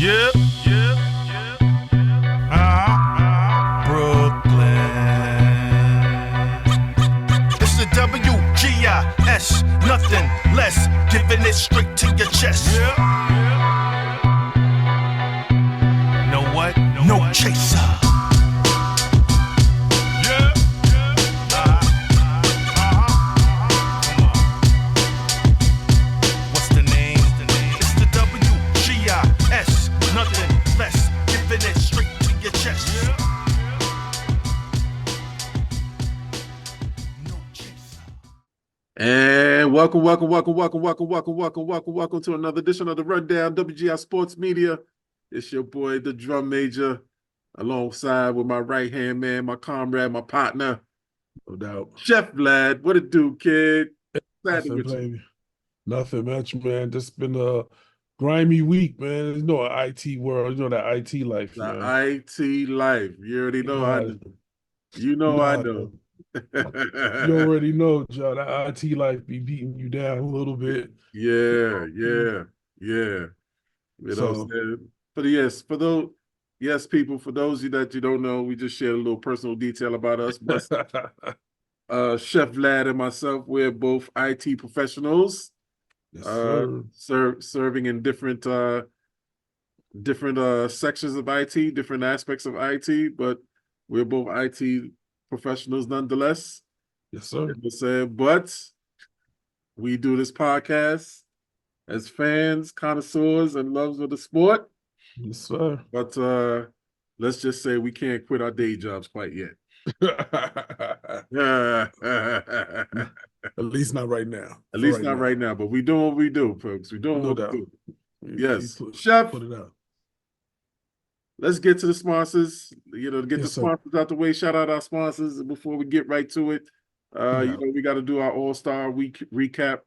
Yeah, yeah, yeah. Brooklyn. It's the WGIS, nothing less, giving it straight to your chest. Yeah, yeah. Know what? No chaser. Yeah, yeah. Come on. What's the name? It's the WGIS, nothing less, giving it straight to your chest. No chaser. And welcome to another edition of the Rundown WGI Sports Media. It's your boy, the Drum Major, alongside with my right-hand man, my comrade, my partner, no doubt, Chef Vlad. What it do, kid? Nothing, baby. Nothing much, man. Just been a grimy week, man. You know, IT world. You know that IT life, The man. IT life. You already know I know. You know I know. You already know, John. That IT life be beating you down a little bit. Yeah. You know what I'm saying? People, for those of you that you don't know, we just shared a little personal detail about us. But Chef Vlad and myself, we're both IT professionals. Yes, sir. Serving in different sections of IT, different aspects of IT, but we're both IT professionals nonetheless. Yes, sir. You know what I'm saying? But we do this podcast as fans, connoisseurs, and lovers of the sport. Yes, sir. But let's just say we can't quit our day jobs quite yet. At least not right now. At least not right now, but we doing what we do, folks. We doing what we do. Yes. Chef, put it out. Let's get to the sponsors. You know, to get Yes, the sir. sponsors out the way. Shout out our sponsors before we get right to it. You know, we got to do our All-Star week recap.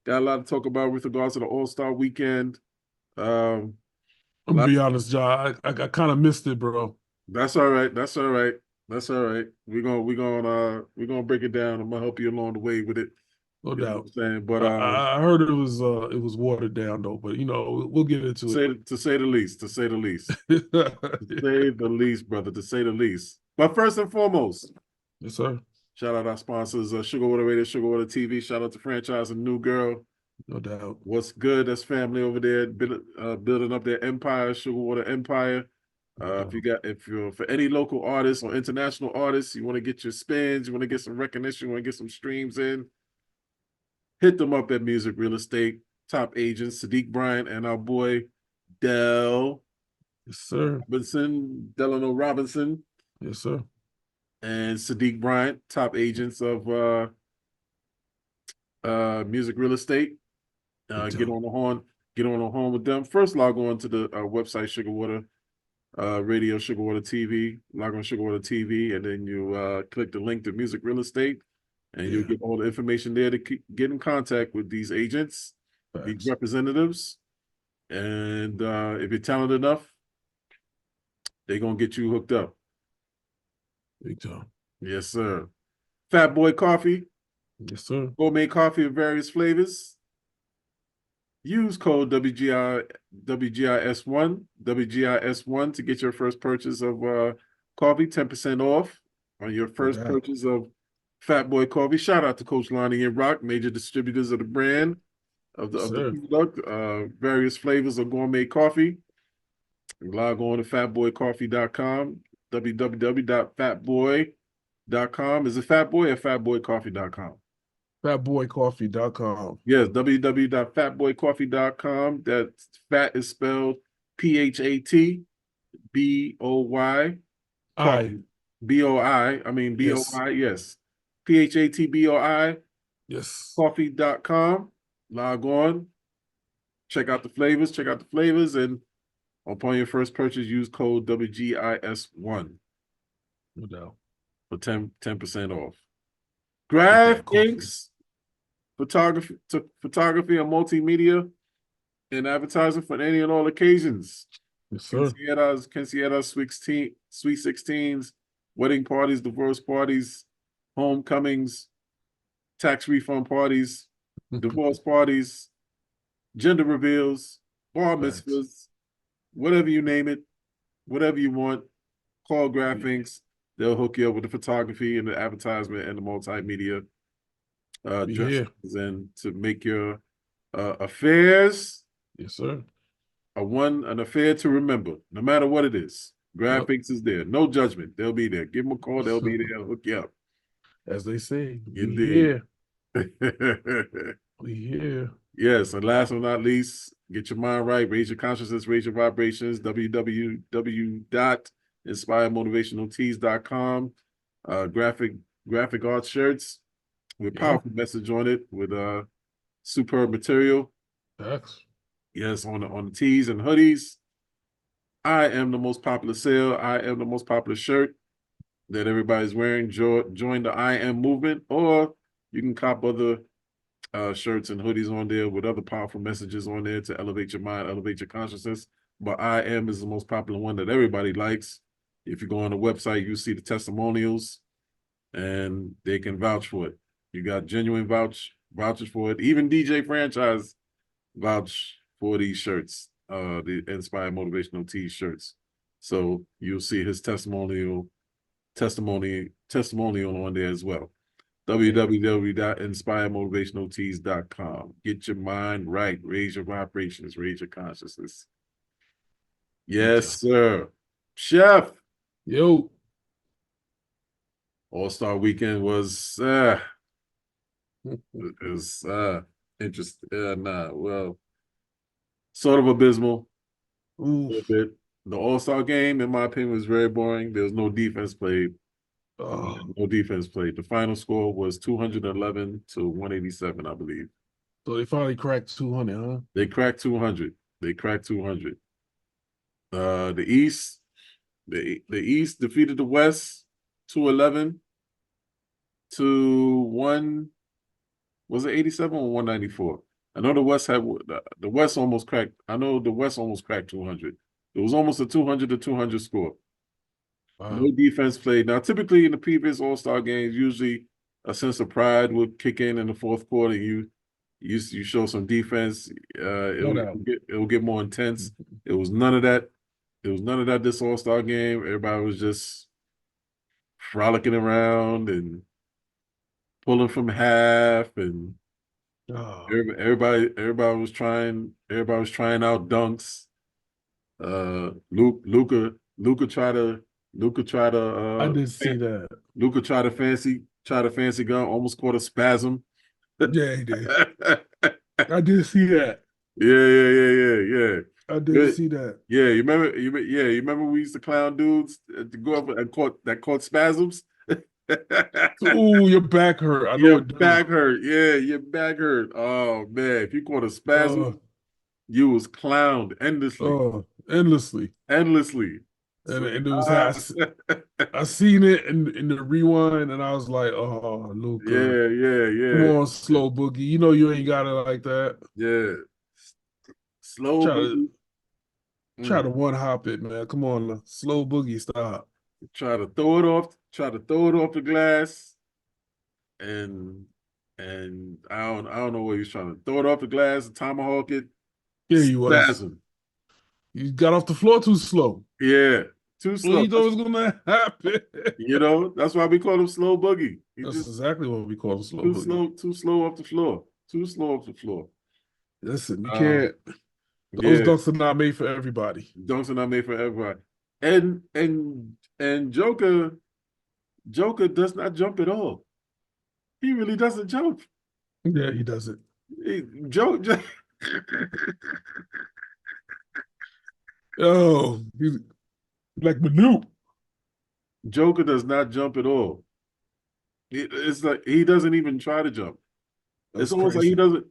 Got a lot to talk about with regards to the All-Star weekend. I'm gonna be honest, John. I kind of missed it, bro. That's all right. We're gonna break it down. I'm gonna help you along the way with it. No You know doubt. what I'm saying? But I heard it was watered down though. But you know, we'll get into it. To say the least. To say the least, brother. To say the least. But first and foremost, Yes, sir. shout out our sponsors, Sugar Water Radio, Sugar Water TV. Shout out to Franchise and New Girl. No doubt. What's good? That's family over there building up their empire, Sugar Water Empire. If you're for any local artists or international artists, you want to get your spins, you want to get some recognition, you want to get some streams in, hit them up at Music Real Estate. Top agents, Sadiq Bryant and our boy Del. Yes, sir. Delano Robinson. Yes, sir. And Sadiq Bryant, top agents of Music Real Estate. Get on the horn with them. First, log on to the website Sugar Water Radio, Sugar Water TV. Log on Sugar Water TV, and then you click the link to Music Real Estate, and you'll get all the information there to get in contact with these agents, these representatives, and if you're talented enough, they're gonna get you hooked up. Big time. Yes, sir. Fat Boy Coffee. Yes, sir. Gourmet coffee of various flavors. Use code WGIS1 to get your first purchase of coffee, 10% off on your first purchase of Fat Boy Coffee. Shout out to Coach Lonnie and Rock, major distributors of the brand of the product. Various flavors of gourmet coffee. Log on to fatboycoffee.com, www.fatboy.com. Is it Fatboy or fatboycoffee.com? Fatboycoffee.com. Yes, www.fatboycoffee.com. That fat is spelled PHATBOY. B-O-I. I mean B-O-I, yes. PHATBOI. Yes. Coffee.com. Log on. Check out the flavors, and upon your first purchase, use code WGIS1. No doubt. For 10% off. Graph Inks. Photography and multimedia and advertising for any and all occasions. Yes, sir. Quinceañeras, Sweet 16s, wedding parties, divorce parties, homecomings, tax refund parties, divorce parties, gender reveals, bar mitzvahs, whatever you name it, whatever you want. Call Graphics. They'll hook you up with the photography and the advertisement and the multimedia We dresses here. and to make your affairs Yes, sir. an affair to remember, no matter what it is. Yep. Graphics is there. No judgment. They'll be there. Give them a call. They'll be there. Hook you up. As they say, we Indeed. here. We here. Yes, and last but not least, get your mind right, raise your consciousness, raise your vibrations, www.inspiremotivationaltees.com. Graphic art shirts with powerful message on it with superb material. Facts. Yes, on the tees and hoodies. I am the most popular sale. I am the most popular shirt that everybody's wearing. Join the I am movement, or you can cop other shirts and hoodies on there with other powerful messages on there to elevate your mind, elevate your consciousness. But I am is the most popular one that everybody likes. If you go on the website, you see the testimonials and they can vouch for it. You got genuine vouchers for it. Even DJ Franchise vouch for these shirts, the Inspire Motivational T-shirts. So you'll see his testimonial on there as well. www.inspiremotivationaltees.com. Get your mind right. Raise your vibrations. Raise your consciousness. Yes, sir. Chef. Yo. All-Star Weekend was interesting. Well, sort of abysmal. A little bit. The All-Star game, in my opinion, was very boring. There was no defense played. No defense played. The final score was 211 to 187, I believe. So they finally cracked 200, huh? They cracked 200. The East defeated the West 211 to 1. Was it 87 or 194? I know the West almost cracked. I know the West almost cracked 200. It was almost a 200 to 200 score. Wow. No defense played. Now, typically in the previous All-Star games, usually a sense of pride would kick in the fourth quarter. You show some defense. It'll get more intense. It was none of that. This All-Star game. Everybody was just frolicking around and pulling from half, and everybody was trying out dunks. Luca tried to I did see that. Luca tried a fancy gun, almost caught a spasm. Yeah, he did. I did see that. Yeah. I did see that. Yeah, you remember we used to clown dudes to go up and caught spasms? Oh, your back hurt. I know your it back hurt. Yeah, your back hurt. Oh man, if you caught a spasm, you was clowned endlessly. Endlessly. So, And it was I seen it in the rewind, and I was like, "Oh, Luca, yeah. Come on, slow boogie. You know you ain't got it like that." Yeah, slow boogie. Try to one hop it, man. Come on, slow boogie, stop. Try to throw it off the glass, and I don't know what he was trying to throw it off the glass and tomahawk it. Yeah, you was. You got off the floor too slow. Yeah, too slow. Well, you know what's gonna happen. That's why we call him slow boogie. That's exactly what we call him, slow boogie. Too slow off the floor. Listen, you can't. Those dunks are not made for everybody. And Joker does not jump at all. He really doesn't jump. Yeah, he doesn't. Oh, he's like Manu. Joker does not jump at all. It's like he doesn't even try to jump. It's almost like he doesn't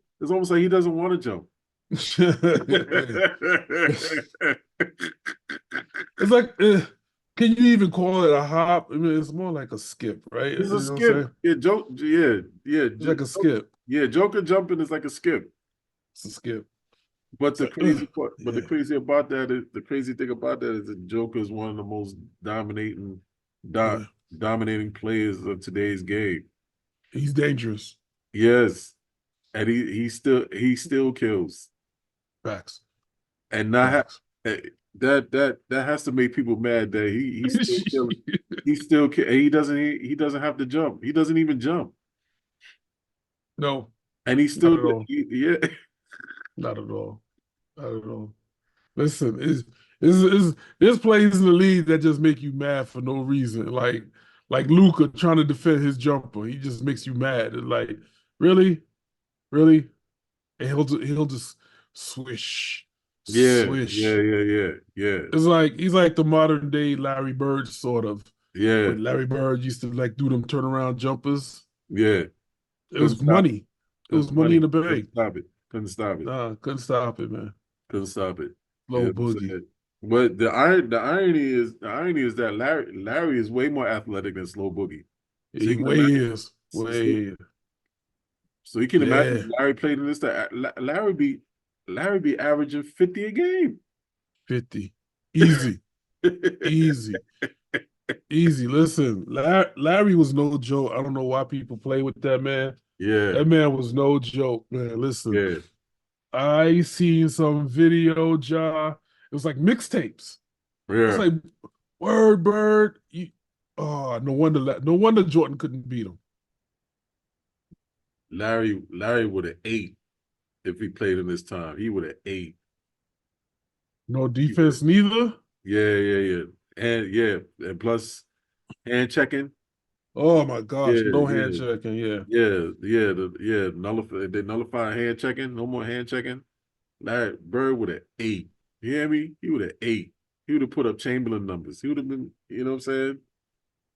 want to jump. It's like, can you even call it a hop? I mean, it's more like a skip, right? It's a skip. Yeah, It's like a skip. Yeah, Joker jumping is like a skip. It's a skip. But the crazy thing about that is that Joker is one of the most dominating players of today's game. He's dangerous. Yes, and he still kills. Facts. And That has to make people mad that he's still killing. He doesn't have to jump. He doesn't even jump, No, and he's not still at all. yeah. Not at all. Not at all. Listen, it's plays in the league that just make you mad for no reason. Like Luca trying to defend his jumper, he just makes you mad. It's like, really, really, and he'll just swish, Yeah, yeah, swish. yeah, yeah, yeah, It's like he's like the modern day Larry Bird sort of. yeah, When Larry Bird used to like do them turnaround jumpers, yeah. it Couldn't was stop it. money. It It's was money in money. the Couldn't bank. stop it. Couldn't stop it. Nah, couldn't stop it, man. Couldn't stop it. You know Low what I'm boogie. saying? But the irony is that Larry is way more athletic than Slow Boogie. So He you can way imagine. is. So, Way. so you can imagine Yeah. if Larry played in this. Larry be averaging 50 a game. 50. Easy. Easy. Easy. Listen, Larry was no joke. I don't know why people play with that man. Yeah, That man was no joke, man. Listen, yeah, I seen some video, Ja. It was like mixtapes. It's yeah. like word bird. Oh, no wonder Jordan couldn't beat him. Larry would have ate if he played in this time. He would have ate. No He would defense have. neither. Yeah, yeah, and plus hand checking. Oh my gosh, Yeah, no hand yeah. checking. Yeah. Nullify. They nullify hand checking. No more hand checking. Larry Bird would have ate. You hear me? He would have ate. He would have put up Chamberlain numbers. He would have been, you know what I'm saying?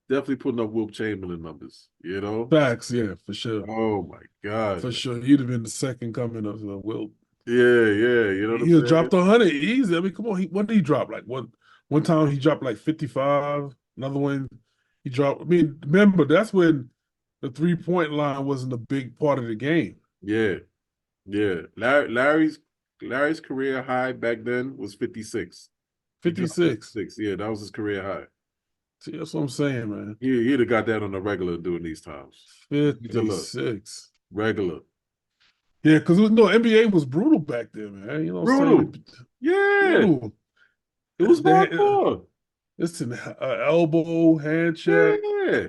Definitely putting up Wilt Chamberlain numbers. You know? Facts, yeah, for sure. Oh my God. For sure. He'd have been the second coming of Will. Yeah, yeah. You know what I'm He'll saying? dropped 100 easy. I mean, come on. What did he drop? Like one time he dropped like 55. Another one he dropped. I mean, remember, that's when the 3-point line wasn't a big part of the game. Yeah, yeah. Larry's career high back then was 56. He dropped 56. 56. Yeah, that was his career high. See, that's what I'm saying, man. He'd have got that on the regular during these times. Look, 56. regular. Yeah, because no, NBA was brutal back then, man. You know what I'm Brutal. saying? Yeah. Brutal. It was They, hardcore. listen, elbow, hand check. Yeah.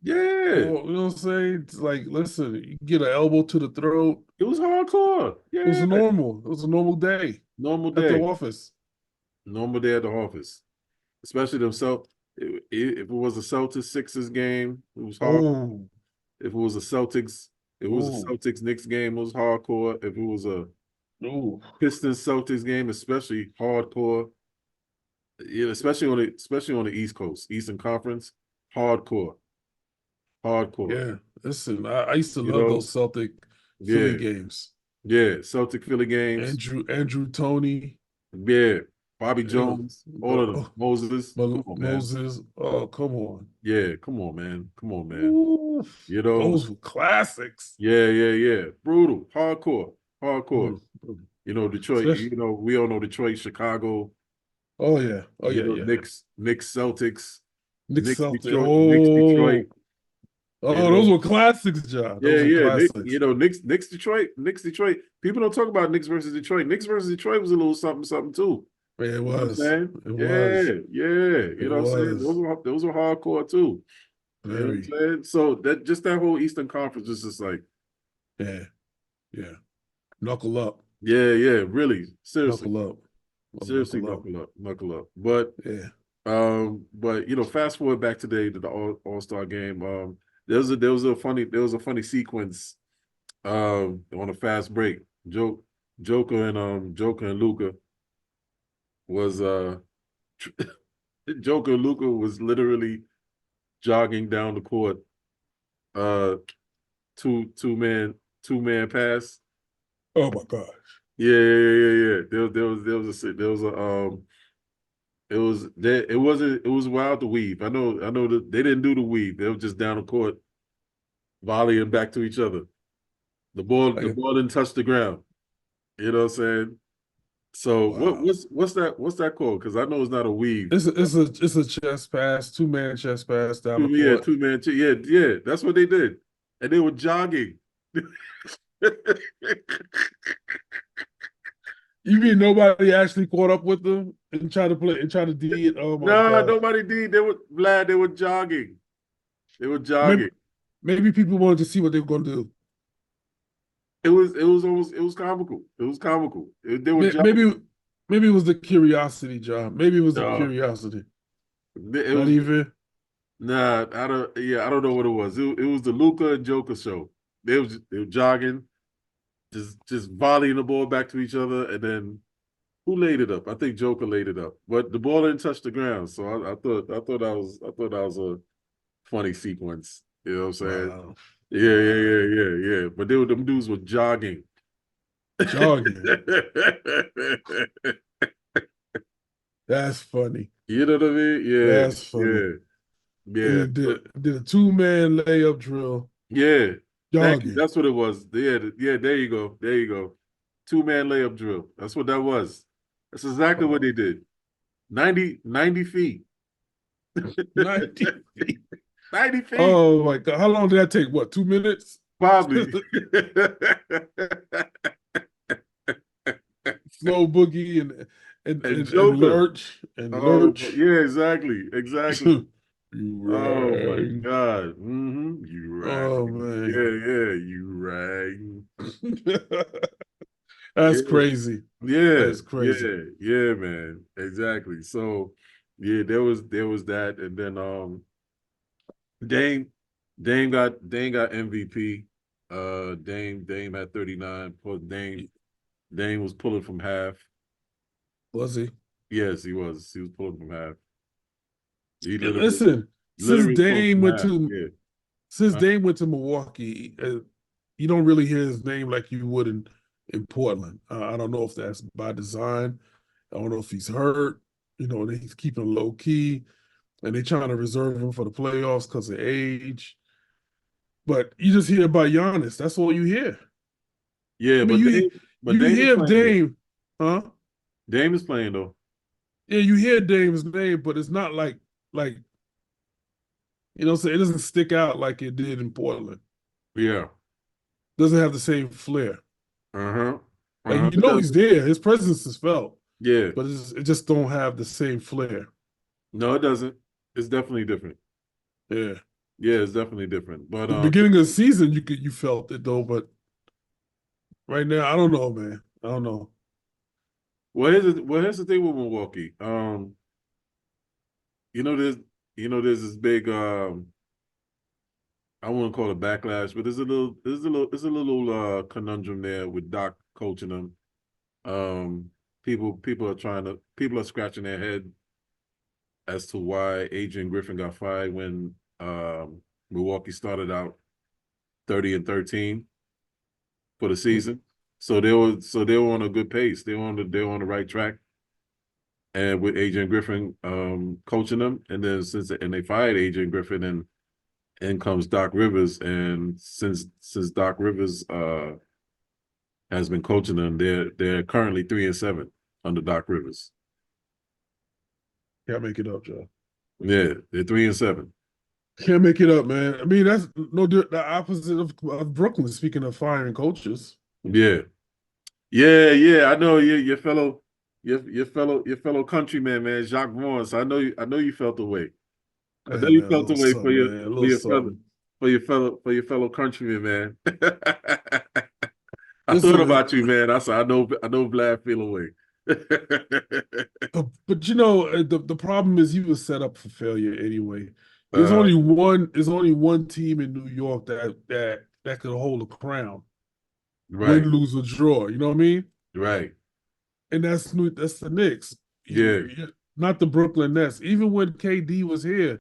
Yeah. You know what I'm saying? It's like, listen, you get an elbow to the throat. It was hardcore. It was Yeah. normal. It was a normal day Normal at the day. office. Normal day at the office. Especially themselves. If it was a Celtics Sixers game, it was hard. Oh, If it was a oh, Celtics Knicks game, it was hardcore. If it was a oh. Pistons Celtics game, especially hardcore. Yeah, especially on the East Coast, Eastern Conference, hardcore. Hardcore. Yeah. Listen, I used to You love know? those Celtic Philly Yeah. games. Yeah. Celtic Philly games. Andrew Tony, Yeah. Bobby it was, Jones, all of them. Moses. Come on, man. Moses. Oh, come on. Yeah, come on, man. Come on, man. Oof. You know, Those were classics. yeah, yeah, yeah. Brutal, hardcore, hardcore. Brutal, brutal. You know, Detroit, Especially, we all know Detroit, Chicago, oh yeah. Oh yeah, yeah. Knicks, Celtics, Nick Celtic. Knicks, Oh, Detroit. oh, You those know, were classics, John. yeah, Those were yeah. classics. Knicks, Detroit. People don't talk about Knicks versus Detroit. Knicks versus Detroit was a little something, something too. Yeah, it You know what I'm was. saying? It was. Yeah, yeah. You It know what I'm saying? was. Those were hardcore too. You know what I'm Very. saying? So that whole Eastern Conference is just like, Yeah. Yeah. Knuckle up. yeah, yeah, really, seriously, Knuckle up. seriously, Knuckle up. knuckle up. But Yeah. fast forward back today to the All-Star game. There was a funny sequence on a fast break. Joker and Luca was Joker and Luca was literally jogging down the court, uh, two man pass. Oh my gosh. Yeah, yeah, yeah, yeah. There was a it was wild to weave. I know that they didn't do the weave. They were just down the court volleying back to each other. The ball didn't touch the ground. You know what I'm saying? So Wow. what's that called? Because I know it's not a weave. It's a chest pass, 2-man chest pass down the Yeah, court. 2-man. Yeah, yeah. That's what they did, and they were jogging. You mean nobody actually caught up with them and tried to play and try to D it? Oh my No, God. nobody did. They were Vlad. They were jogging. They were Maybe, jogging. maybe people wanted to see what they were going to do. It was comical. It was comical. They were jogging. Maybe it was the curiosity, John. Maybe it was the No, curiosity. it Not was even. nah. I don't know what it was. It was the Luca and Joker show. They were jogging, just volleying the ball back to each other, and then who laid it up? I think Joker laid it up, but the ball didn't touch the ground. So I thought that was a funny sequence. You know what I'm saying? Wow. Yeah. But them dudes were jogging. Jogging. That's funny. You know what I mean? That's funny. Yeah. Did a 2-man layup drill. Yeah. Thank you. Jogging. That's what it was. Yeah. There you go. 2-man layup drill. That's what that was. That's exactly what they did. 90 feet. 90 feet. 90 feet. Oh my God. How long did that take? What, 2 minutes? Probably. Slow boogie And and Joker. lurch and Oh, lurch. yeah, exactly. You Oh my rang. God. You Oh rang. man. Yeah, you rang. That's Yeah, crazy. yeah, That's crazy. yeah, man. Exactly. So yeah, there was that. And then Dame Dame got MVP. Dame had 39. Plus Dame was pulling from half. Was he? Yes, he was. He was pulling from half. He Listen, literally pulling from half. Yeah. since Dame went to Milwaukee, you don't really hear his name like you would in Portland. I don't know if that's by design. I don't know if he's hurt. He's keeping low key, and they're trying to reserve him for the playoffs because of age. But you just hear about Giannis. That's all you hear. Yeah, I mean, but you Dame is hear of playing though. Dame, huh? Dame is playing though. Yeah, you hear Dame's name, but it's not like so it doesn't stick out like it did in Portland. Yeah. Doesn't have the same flair. Uh-huh. Like It he's does. there. His presence is felt, Yeah. but it just don't have the same flair. No, it doesn't. It's definitely different. Yeah. Yeah, it's definitely different. But The beginning of the season, you felt it though, but right now, I don't know, man. I don't know. here's the thing with Milwaukee. You know there's there's this big I wouldn't call it backlash, but there's a little conundrum there with Doc coaching them. People are scratching their head as to why Adrian Griffin got fired when Milwaukee started out 30-13 for the season. So they were on a good pace. They were on the right track. And with Adrian Griffin coaching them, and then and they fired Adrian Griffin, and in comes Doc Rivers, and since Doc Rivers has been coaching them, they're currently 3-7 under Doc Rivers. Can't make it up, Joe. Yeah, they're 3-7. Can't make it up, man. I mean, that's the opposite of Brooklyn. Speaking of firing coaches, Yeah, yeah. I know your fellow countryman, man, Jacques Vaughn. So I know you felt the way. I know hey you man, a felt the little way something, man, a little something. for your fellow countryman, man. I thought Listen, about you, man. I said I know Vlad feel away. but the problem is he was set up for failure anyway. uh, There's only one team in New York that could hold a crown, win, right, lose, or draw. You know what I mean? right, And that's the Knicks. yeah, Not the Brooklyn Nets. Even when KD was here,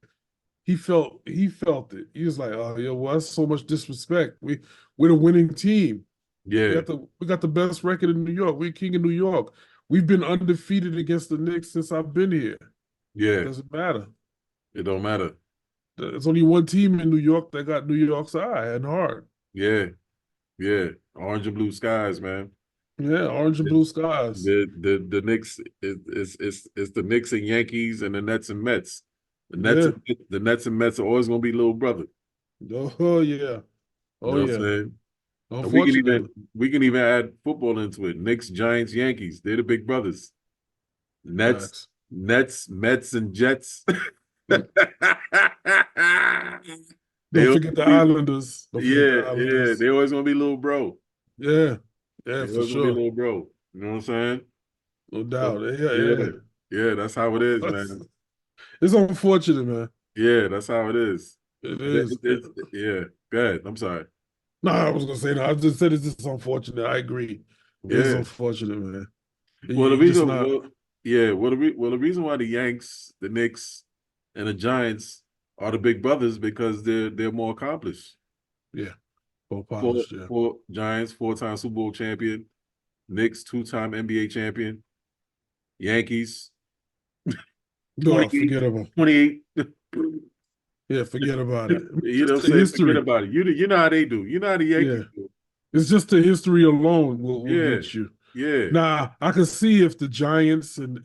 he felt it. He was like, "Oh yeah, well, that's so much disrespect. We're the winning team. yeah, We got the best record in New York. We're king of New York. We've been undefeated against the Knicks since I've been here. yeah. Doesn't matter. It don't matter. There's only one team in New York that got New York's eye and heart. Yeah, yeah. Orange and blue skies, man. Yeah, orange and blue skies. The Knicks is the Knicks and Yankees and the Nets and Mets. Yeah. The Nets and Mets are always gonna be little brother. Oh yeah. You Oh know what I'm yeah. saying? And we can Unfortunately. even add football into it. Knicks, Giants, Yankees. They're the big brothers. Facts. Nets, Mets, and Jets. Mm. They Don't always forget the gonna be, Islanders. Don't forget the yeah. Islanders. They always gonna be little bro. Yeah. Yeah, They for always gonna be sure. little bro. You know what I'm saying? No So, doubt. Yeah, yeah, yeah. yeah. That's how it is, It's man. it's unfortunate, man. Yeah, that's how it is. It And is. yeah. Go ahead. I'm sorry. No, I was gonna say no. I just said it's just unfortunate. I agree. It is Yeah. unfortunate, man. Well, the You just reason, not. yeah. Well, the reason why the Yanks, the Knicks, and the Giants are the big brothers because they're more accomplished. Yeah, well polished. Yeah. Four Giants, 4-time Super Bowl champion. Knicks, 2-time NBA champion. Yankees, No, 28, forget about. 28. Yeah, forget about it. I mean, You know just what the I'm saying? Forget history. about it. You know how they do. You know how the Yeah, Yankees do. it's just the history alone will Yeah. get you. Yeah. Now, I can see if the Giants and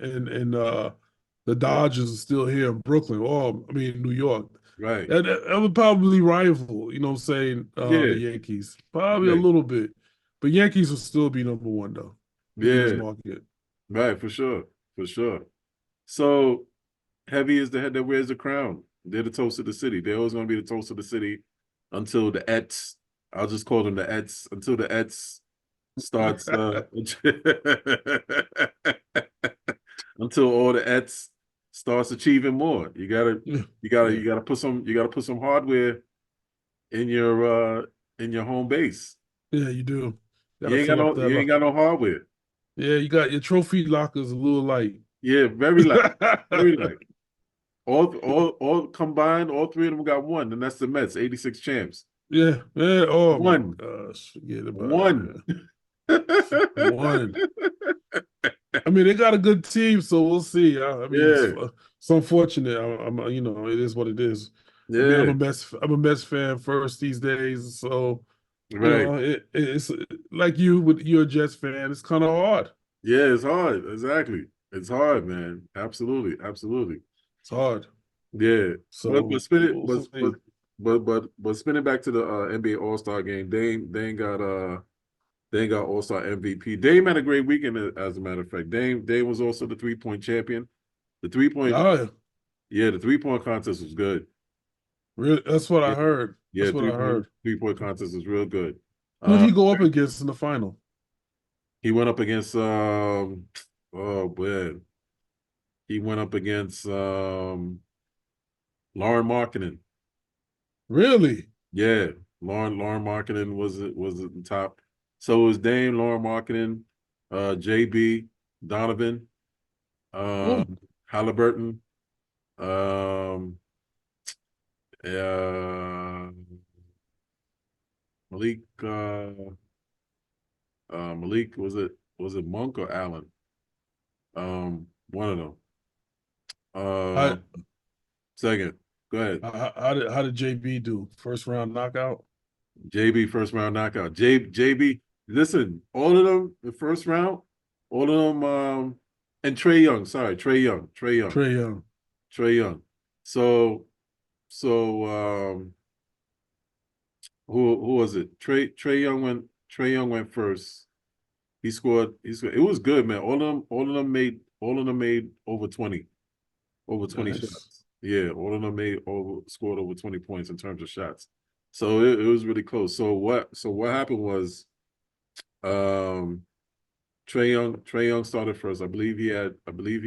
the Dodgers are still here in Brooklyn, or I mean New York. Right. That would probably rival, you know, what I'm saying the Yeah. Yankees, probably a Right. little bit, but Yankees will still be number one though in this Yeah. market. Right. For sure. For sure. So heavy is the head that wears the crown. They're the toast of the city. They're always going to be the toast of the city until the Ets. I'll just call them the Ets until the Ets starts. Until all the Ets starts achieving more. Yeah, You gotta put some hardware in your home base. yeah, you do. Got to fill up that. You ain't got no hardware. Yeah, you got your trophy lockers a little light. Yeah, very light, very light. All combined, all three of them got one, and that's the Mets, 86 champs. Yeah, yeah. Oh my One, gosh, forget about it, one. man. One. I mean, they got a good team, so we'll see. I mean, Yeah, it's unfortunate. You know, it is what it is. I mean, yeah, I'm a Mets fan first these days, so you right. know, it's like you with you're a Jets fan. It's kind of hard. Yeah, it's hard. Exactly. It's hard, man. Absolutely, absolutely. It's hard. Yeah, but So spin it, we'll see. but spin it back to the NBA All-Star game. They ain't got All-Star MVP. Dame had a great weekend, as a matter of fact. Dame was also the 3-point champion. The 3-point, Oh, yeah. yeah, the 3-point contest was good. Really, that's what I Yeah, heard. yeah, That's what I heard. 3-point contest was real good. Who'd Uh, he go up against in the final? he went up against oh man, he went up against Lauren Markkinen. Really? Yeah, Lauren Markkinen was at the top. So it was Dame, Lauren Markkinen, JB, Donovan, Oh, Halliburton, um, uh, Malik, Malik was it Monk or Allen? One of them. I, Second, go ahead. how did JB do? First round knockout? JB first round knockout. JB, listen, all of them the first round, all of them, and Trey Young. Sorry, Trey Young. Trey Young. So so who was it? Trey Young went first. He scored. It was good, man. All of them made over 20 Nice. shots. Yeah, all of them scored over 20 points in terms of shots. So it was really close. So what happened was um Trey Young started first. I believe he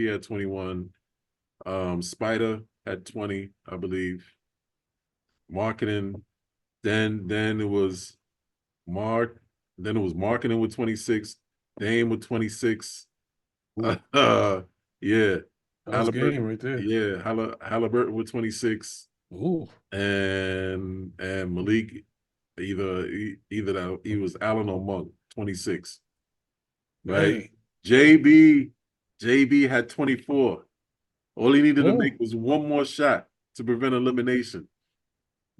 had 21. Spider had 20, I believe. Marketing. Then it was Mark, then it was Marketing with 26, Dame with 26. Ooh, Yeah. that was game Halliburton, right there. yeah, Halliburton with 26, Ooh, and Malik, either that he was Allen or Monk, 26, right? dang. JB, JB had 24. All he needed to Oh, make was one more shot to prevent elimination,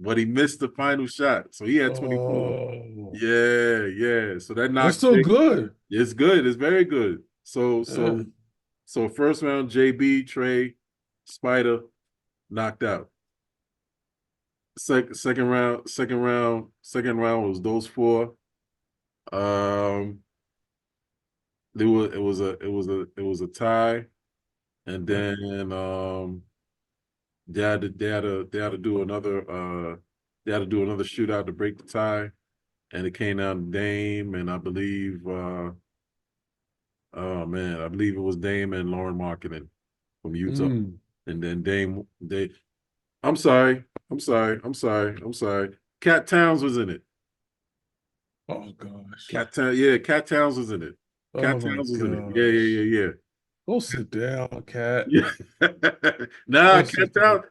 but he missed the final shot, so he had 24. oh, Yeah, yeah. So that that's knocked still good. it's good. It's very good. Yeah. So first round, JB, Trey, Spider knocked out. Second round was those four. Um, it was a tie, and Right. then they had to do another shootout to break the tie, and it came down to Dame, and I believe oh man, I believe it was Dame and Lauren Markkinen from Utah, Mm. and then they. I'm sorry. Cat Towns was in it. Oh gosh. Cat Towns was in it. Cat Oh my Towns was in it. Yeah, gosh. yeah, yeah, Go sit down, cat. yeah. Yeah. Go sit down.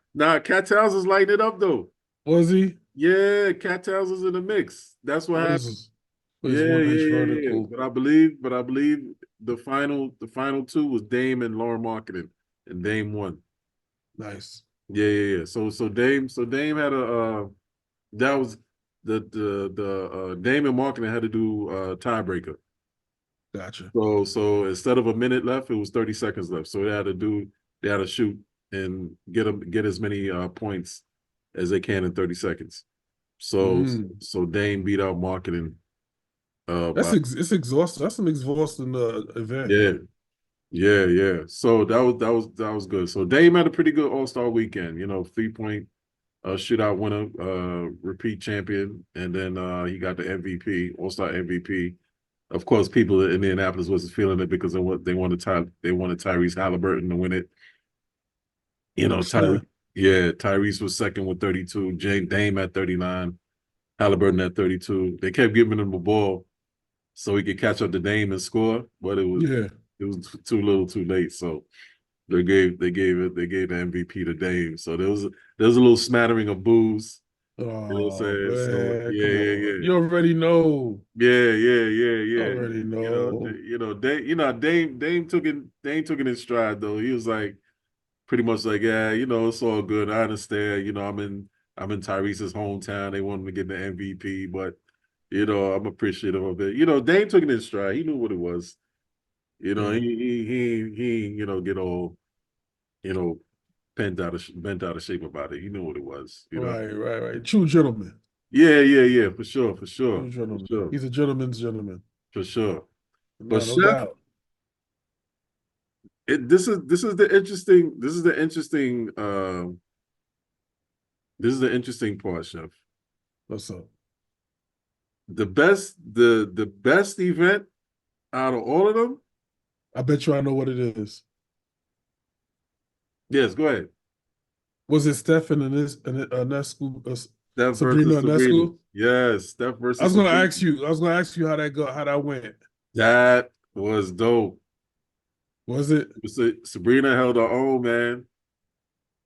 Cat Towns is lighting it up though. Was he? Yeah, Cat Towns is in the mix. That's what What is happened. this? What is Yeah, one yeah, inch yeah, yeah. vertical? But I believe the final two was Dame and Lauren Marketing, and Dame won. Nice. Yeah, yeah, yeah. So Dame had a that was the Dame and Marketing had to do tiebreaker. Gotcha. So instead of a minute left, it was 30 seconds left. So they had to shoot and get as many points as they can in 30 seconds. So Mm. so Dame beat out Marketing. That's By, it's exhausting. That's an exhausting event. yeah, yeah, yeah. So that was good. So Dame had a pretty good All-Star weekend. 3-point shootout winner, repeat champion, and then he got the MVP, All-Star MVP. Of course, people in Indianapolis wasn't feeling it because of what they wanted Tyrese Halliburton to win it. Understand. Tyrese was second with 32, Dame at 39, Halliburton at 32. They kept giving him the ball so he could catch up to Dame and score, but Yeah. it was too little, too late. So they gave the MVP to Dame. So there was a little smattering of boos. You know what I'm Oh saying? So man, yeah, come yeah, on. yeah. You already know. Yeah, yeah, yeah, yeah. Already know. Dame took it in stride though. He was like pretty much like, yeah, it's all good. I understand. I'm in Tyrese's hometown. They want him to get the MVP, but I'm appreciative of it. Dame took it in stride. He knew what it was. Yeah. He get all you know bent out of shape about it. He knew what it was. Right, right, right. True gentleman. Yeah, yeah, yeah, for sure, for sure, True for gentleman. sure, He's a gentleman's gentleman. for sure. But No, no Chef, doubt. this is the interesting part, Chef. What's up? The best event out of all of them. I bet you I know what it is. Yes, go ahead. Was it Stefan and Anescu, Steph versus Sabrina Sabrina. Anescu? Yes, Steph I was versus gonna Sabrina. ask you. I was gonna ask you how that go, how that went. That was dope. Was it? Sabrina held her own, man.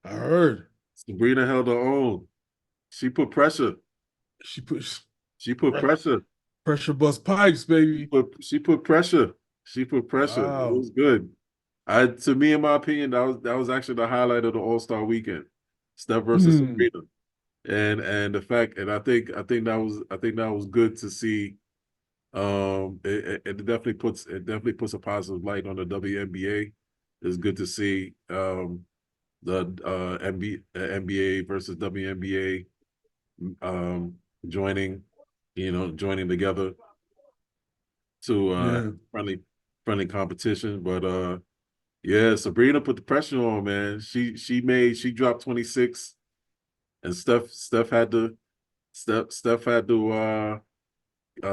I heard Sabrina held her own. She put pressure. she put She put pressure. pressure bust pipes, baby. She put pressure. She put pressure. It Wow. was good. To me, in my opinion, that was actually the highlight of the All-Star weekend. Steph versus Hmm. Sabrina. And the fact, and I think that was good to see. It definitely puts a positive light on the WNBA. It's good to see the NBA versus WNBA joining, joining together to Yeah. friendly competition. But yeah, Sabrina put the pressure on, man. She dropped 26, and Steph had to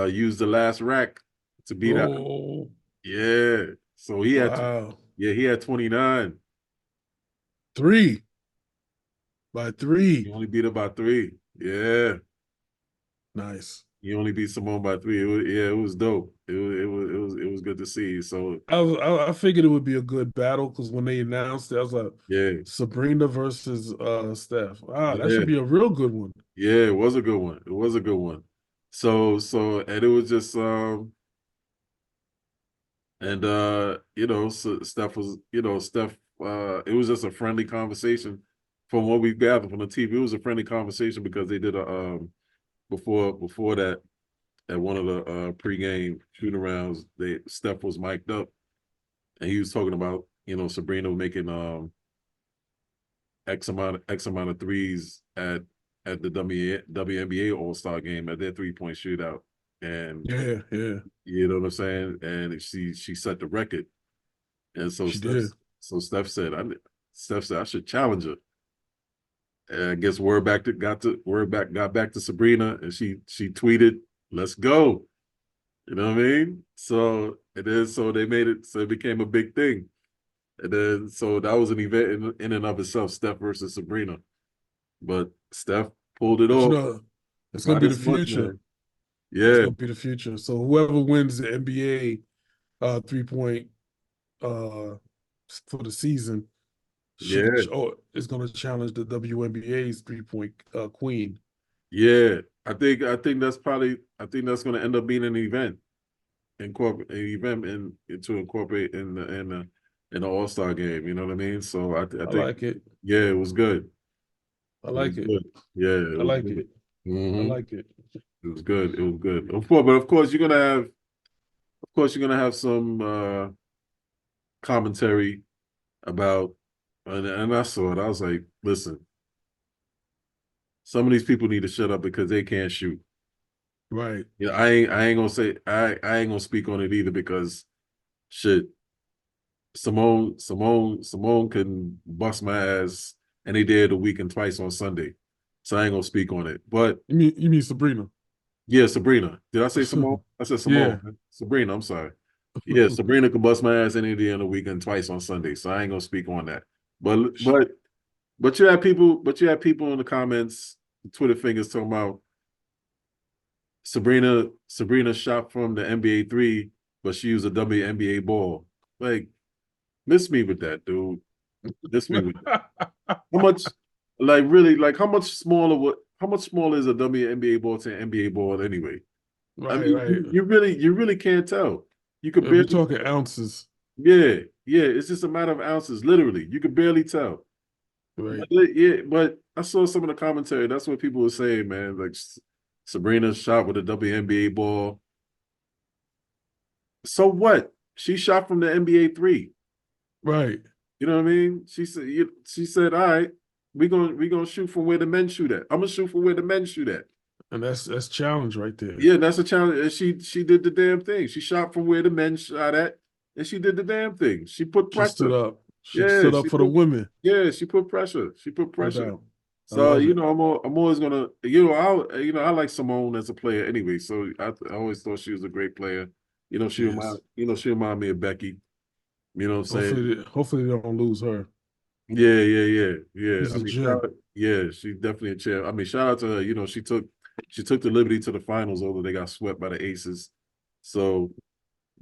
use the last rack to beat out. Oh. Yeah. So Wow. he had 29. Three by He three. only beat her by 3. Yeah. Nice. He only beat Simone by 3. It was dope. It was good to see. So I figured it would be a good battle because when they announced it, I was like, yeah, Sabrina versus Steph. Wow, that yeah, should be a real good one. yeah. It was a good one. It was a good one. And it was just so Steph it was just a friendly conversation from what we gathered from the TV. It was a friendly conversation because they did a before that at one of the pregame shooting rounds, Steph was mic'd up and he was talking about Sabrina making X amount of threes at the WNBA All-Star game at their 3-point shootout. and Yeah, yeah, you know what I'm saying. And she set the record, and so she did. Steph said I should challenge her. And I guess word back got back to Sabrina, and she tweeted, "Let's go." You know what I mean? So they made it so it became a big thing. And then so that was an event in and of itself, Steph versus Sabrina. But Steph pulled it But off. it's gonna Not be the as much, future. man. It's Yeah, gonna be the future. So whoever wins the NBA 3-point uh for the season yeah, is gonna challenge the WNBA's 3-point queen. yeah. I think that's gonna end up being an event. Incorporate an event to incorporate in the All-Star game. You know what I mean? So I I think like it. yeah, it was good. I It was like it. good. Yeah, it I was like it. good. I Hmm. like it. It was good. It was good. But of course you're gonna have some commentary about, and I saw it. I was like, listen, some of these people need to shut up because they can't shoot. Right. Yeah, I ain't gonna say I ain't gonna speak on it either because shit, Simone can bust my ass any day of the week and twice on Sunday. So I ain't gonna speak on it. But You mean Sabrina? yeah, Sabrina. Did I say Simone? I said Yeah. Simone. Sabrina, I'm sorry. Yeah, Sabrina can bust my ass any day of the week and twice on Sunday. So I ain't gonna speak on that. But you have people in the comments, Twitter fingers talking about Sabrina shot from the NBA three, but she used a WNBA ball. Like, miss me with that, dude. Miss me with that. How much, like, really, like, how much smaller is a WNBA ball to an NBA ball anyway? I Right, mean, right. you really can't tell. You could We're barely, talking ounces. yeah, yeah. It's just a matter of ounces, literally. You could barely tell. Right. But yeah, but I saw some of the commentary. That's what people were saying, man. Like Sabrina shot with a WNBA ball. So what? She shot from the NBA three. Right. You know what I mean? She said, all right, we gonna shoot from where the men shoot at. I'm gonna shoot from where the men shoot at. And that's challenge right there. Yeah, that's a challenge. And she did the damn thing. She shot from where the men shot at, and she did the damn thing. She put She stood pressure. up. She Yeah, stood up for the women. she put pressure. She put No pressure. doubt. I So love it. I'm always gonna I like Simone as a player anyway. So I always thought she was a great player. Yes. She remind me of Becky. You know what I'm saying? Hopefully they don't lose her. Yeah. She's I a mean, gem. yeah, she's definitely a champ. I mean, shout out to her. She took the Liberty to the finals, although they got swept by the Aces. So,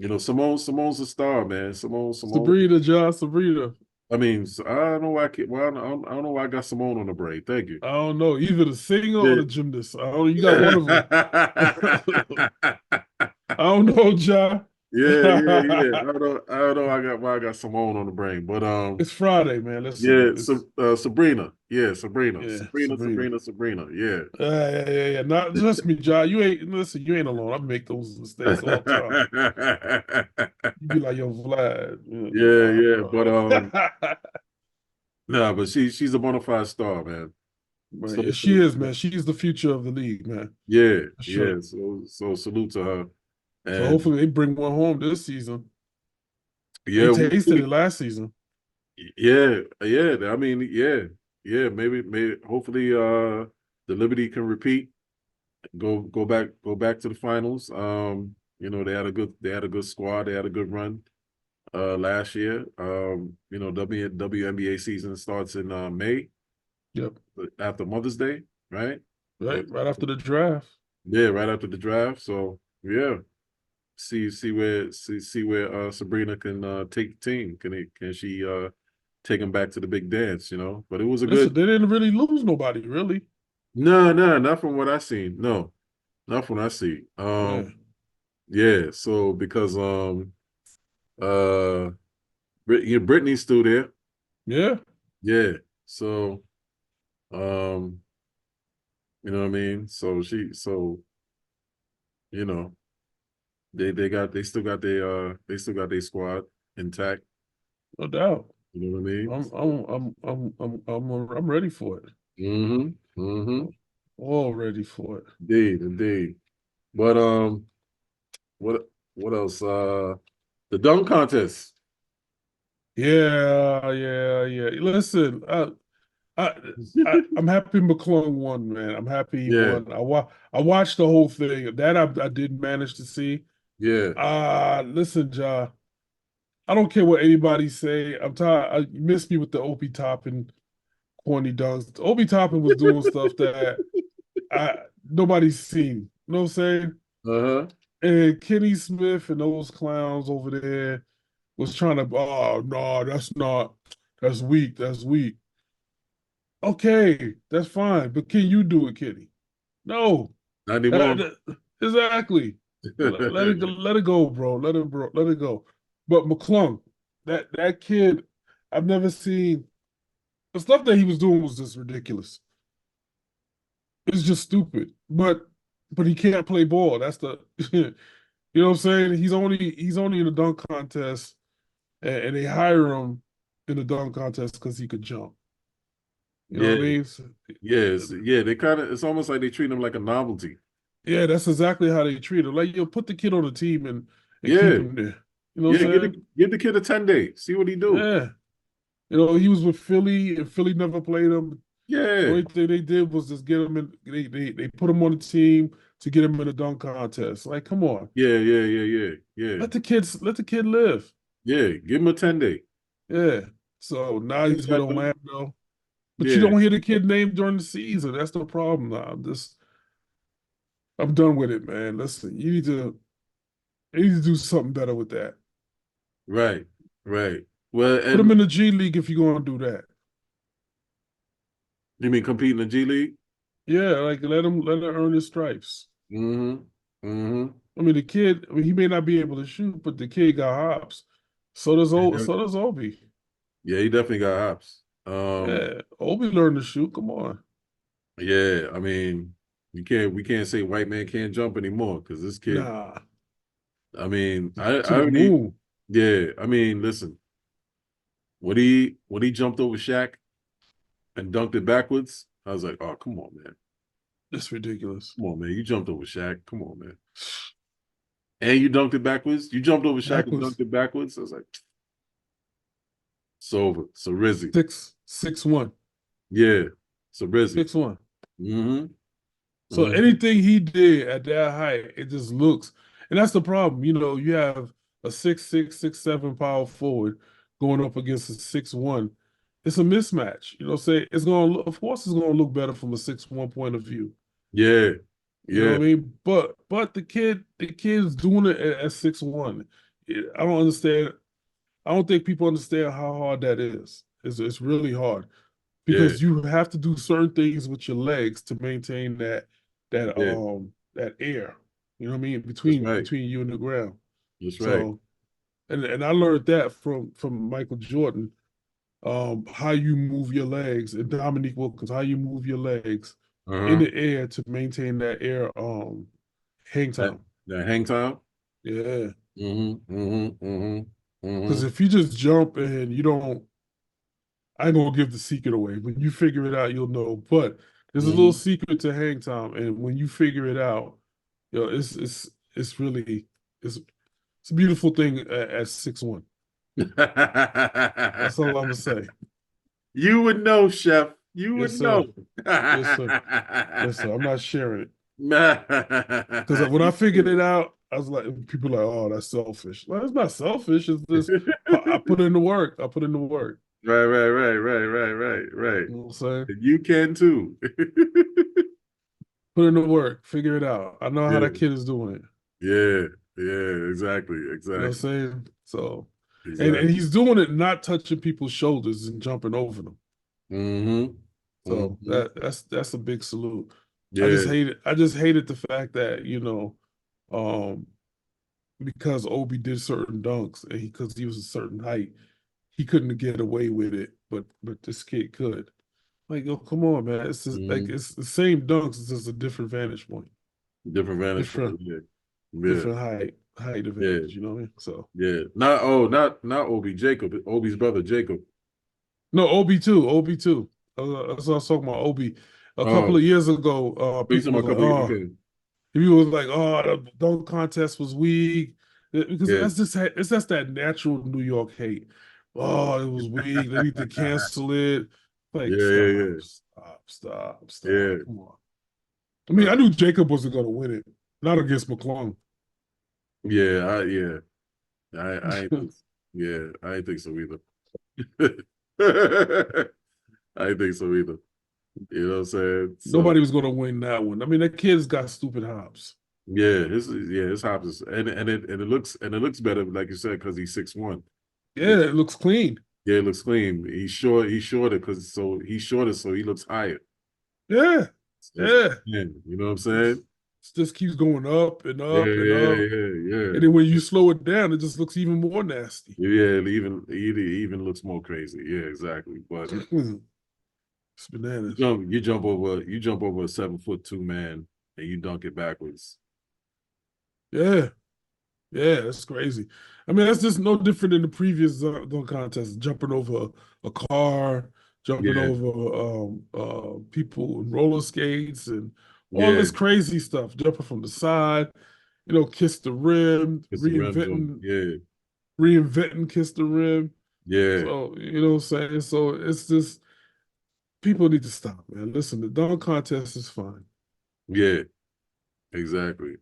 Simone's a star, man. Simone. Sabrina. I mean, so I don't know why I don't know why I got Simone on the brain. Thank you. I don't know, either the singer or Yeah. the gymnast. I don't. You got one of them. I don't know, Ja. Yeah. I don't know. Why I got Simone on the brain, but It's Friday, man. Listen, yeah. So Sabrina, yeah, yeah, Sabrina. Sabrina, yeah. Yeah. Not trust me, Ja. You ain't listen. You ain't alone. I make those mistakes all the time. You be like, yo, Vlad. Yeah, but Nah. no, but she's a bona fide star, man. Right. So Yeah, she is, man. She's the future of the league, man. yeah, For yeah. sure. So salute to her, So and hopefully they bring one home this season. They yeah, tasted it last season. yeah. I mean, yeah. Maybe hopefully the Liberty can repeat, go back to the finals. They had a good squad, they had a good run last year. WNBA season starts in May Yep. after Mother's Day, right? Or- Right after the draft. Yeah, right after the draft. So yeah, see where Sabrina can take the team. Can she take them back to the big dance? But it was a Listen, good. they didn't really lose nobody, really. No, not from what I seen. No, not from what I see. Yeah. Yeah. So because uh, Brittany's still there. Yeah. Yeah. So you know what I mean. You know they still got their squad intact. No doubt. You know what I mean? I'm ready for it. Mm-hmm. Mm-hmm. All ready for it. Indeed. But What else? The dunk contest. Yeah, yeah, yeah. Listen, I, I'm happy McClung won, man. I'm happy he Yeah, won. I watched the whole thing. That I did manage to see. yeah. Listen, Ja, I don't care what anybody say. I'm tired. You missed me with the Opie Toppin corny dunks. Opie Toppin was doing stuff that I nobody's seen. You know what I'm saying? Uh-huh. And Kenny Smith and those clowns over there was trying to, oh no, that's weak. That's weak. Okay, that's fine. But can you do it, Kenny? No. Not anymore. Exactly. Let it go, bro. Let it go. But McClung, that kid, I've never seen the stuff that he was doing was just ridiculous. It's just stupid. But he can't play ball. That's the you know what I'm saying? He's only in a dunk contest and they hire him in the dunk contest because he could jump. You know Yeah, what I mean? yeah. It's almost like they treat him like a novelty. Yeah, that's exactly how they treat him. Like, you put the kid on the team and keep Yeah, him there. You know what yeah. I'm saying? Give the kid a 10-day. See what he do. Yeah. He was with Philly and Philly never played him. The Yeah, only thing they did was just get him in. They put him on the team to get him in a dunk contest. Like, come on, yeah. let the kid live. Yeah, give him a 10-day. Yeah. So now he's with Exactly. Orlando, but you Yeah, don't hear the kid name during the season. That's the problem. Now I'm done with it, man. Listen, you need to do something better with that. right, right. Well, Put him and in the G League if you're gonna do that. you mean compete in the G League? Yeah, like let him earn his stripes. Mm-hmm. Mm-hmm. I mean, the kid. I mean, he may not be able to shoot, but the kid got hops. So does Obi. Yeah, he definitely got hops. Yeah, Obi learned to shoot. Come on. Yeah, I mean, we can't say white man can't jump anymore because this kid, Nah, I mean, to I the already, moon. yeah, I mean, listen, when he jumped over Shaq and dunked it backwards, I was like, oh, come on, man. It's ridiculous. Come on, man. You jumped over Shaq. Come on, man. And you dunked it backwards. You jumped over Shaq and Backwards dunked it backwards. I was like, it's over. So Rizzy. 6'1", Yeah. So Rizzy. 6'1". Mm-hmm. So Mm-hmm. anything he did at that height, it just looks, and that's the problem. You have a 6'6", 6'7" power forward going up against a 6'1". It's a mismatch. Say it's gonna look, of course it's gonna look better from a 6'1" point of view. Yeah. You know Yeah. what I mean? But the kid's doing it at 6'1". I don't understand. I don't think people understand how hard that is. It's really hard Yeah. because you have to do certain things with your legs to maintain that Yeah. that air. You know what I mean? That's Between right. between you and the ground. That's right. So and I learned that from Michael Jordan. How you move your legs, and Dominique Wilkins, how you move your legs in Uh-huh. the air to maintain that air hang That time. that hang time. Yeah. Mm-hmm. Mm-hmm. Mm-hmm. Because Mm-hmm. if you just jump and you don't, I ain't gonna give the secret away. When you figure it out, you'll know. But there's a little Mm-hmm. secret to hang time, and when you figure it out, it's really it's a beautiful thing at 6'1". That's all I'm gonna say. You would know, Chef. You Yes, would sir. know. Yes, sir. Yes, sir. I'm not sharing it because when I You figured should. it out, I was like, people are like, oh, that's selfish. Well, it's not selfish. It's just I put in the work. I put in the work. Right. You know what I'm saying? You can too. Put in the work. Figure it out. I know how that Yeah, kid is doing it. yeah, yeah, exactly, You know what I'm exactly, saying? So, and exactly. he's doing it not touching people's shoulders and jumping over them. Mm-hmm. So Mm-hmm. that's a big salute. Yeah, I just hated the fact that, um, because Obi did certain dunks and because he was a certain height, he couldn't get away with it, but this kid could. Like, yo, come on, man. It's just like mm-hmm. it's the same dunks, it's just a different vantage point, Different vantage point. different Yeah, yeah, different height yeah, advantage. You know what I mean? So yeah. Not Obi Jacob. Obi's brother Jacob. no, Obi too, Obi too. That's what I was talking about. Obi a couple Oh, of years ago. he's People talking was about a like, couple. oh, Okay. People was like, "Oh, the dunk contest was weak," because Yeah, it's just that natural New York hate. Oh, it was weak. They need to cancel it. yeah, Like, yeah, yeah, stop. Come on. I mean, I knew Jacob wasn't going to win it, not against McClung. yeah. I ain't think, yeah, I ain't think so either. I ain't think so either. You know what I'm saying? So Nobody was going to win that one. I mean, that kid's got stupid hops. his hops is and it looks better, like you said, because he's 6'1". Yeah, it looks clean. Yeah, it looks clean. He's shorter he's shorter, so he looks higher. Yeah, So it's like, yeah. man, you know what I'm It's, saying? it just keeps going up and Yeah, up and yeah, up. yeah, yeah. And then when you slow it down, it just looks even more nasty. Yeah, it even looks more crazy. Yeah, exactly. But It's bananas. you jump over a 7'2" man and you dunk it backwards. Yeah, yeah, that's crazy. I mean, that's just no different than the previous dunk contest, jumping over a car, jumping Yeah, over people in roller skates and all yeah. this crazy stuff, jumping from the side, kiss the rim, It's the rim jump. reinventing kiss the rim. Yeah, So, you know what I'm saying? So it's just people need to stop, man. Listen, the dunk contest is fine. yeah. The Exactly.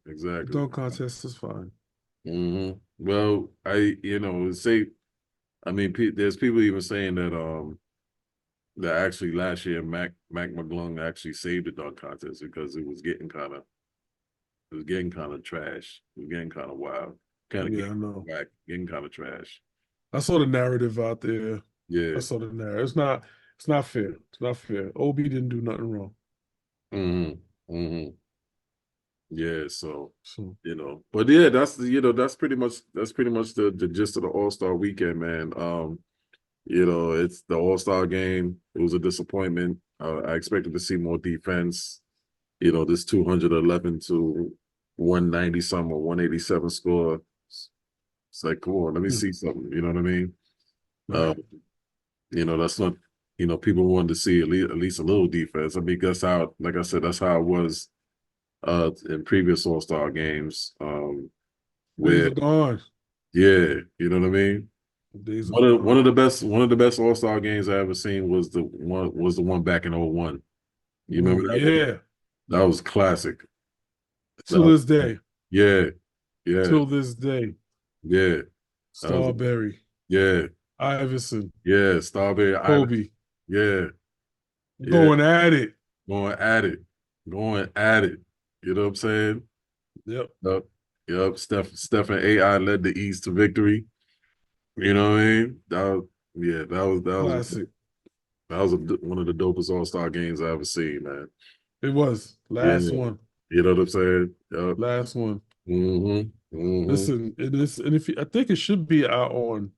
dunk contest is fine. Well, I mean, there's people even saying that actually last year Mac McClung actually saved the dunk contest because it was getting kind of trash. It was getting kind of wild, kind of Yeah, getting I know. whack, getting kind of trash. I saw the narrative out there. I Yeah. saw the narrative. It's not fair. It's not fair. OB didn't do nothing wrong. hmm hmm Yeah. So, So but yeah, that's pretty much the gist of the All-Star weekend, man. It's the All-Star game. It was a disappointment. I expected to see more defense. This 211 to 190 some or 187 score. It's like, come on, let me see something. You know what I mean? Uh, right. that's not, people wanted to see at least a little defense. I mean, that's how, like I said, that's how it was in previous All-Star games. Days Where, are gone. yeah, you know what I mean? Days are gone. One of the best All-Star games I ever seen was the one back in '01. You Oh remember that one? yeah. That was classic. That To was, this day. yeah, yeah, Till this day. yeah. That was Starberry. yeah, Iverson. yeah. Strawberry Island. Kobe. Yeah, yeah. Going at it. Going at it. Going at it. You know what I'm saying? Yep. Yep. Yep. Steph and AI led the East to victory. You know what I mean? Classic. That was one of the dopest All-Star games I ever seen, man. It was. Last Yeah. one. You know what I'm saying? Yep. Last one. Mm-hmm. Mm-hmm. Listen, it is, and I think it should be out on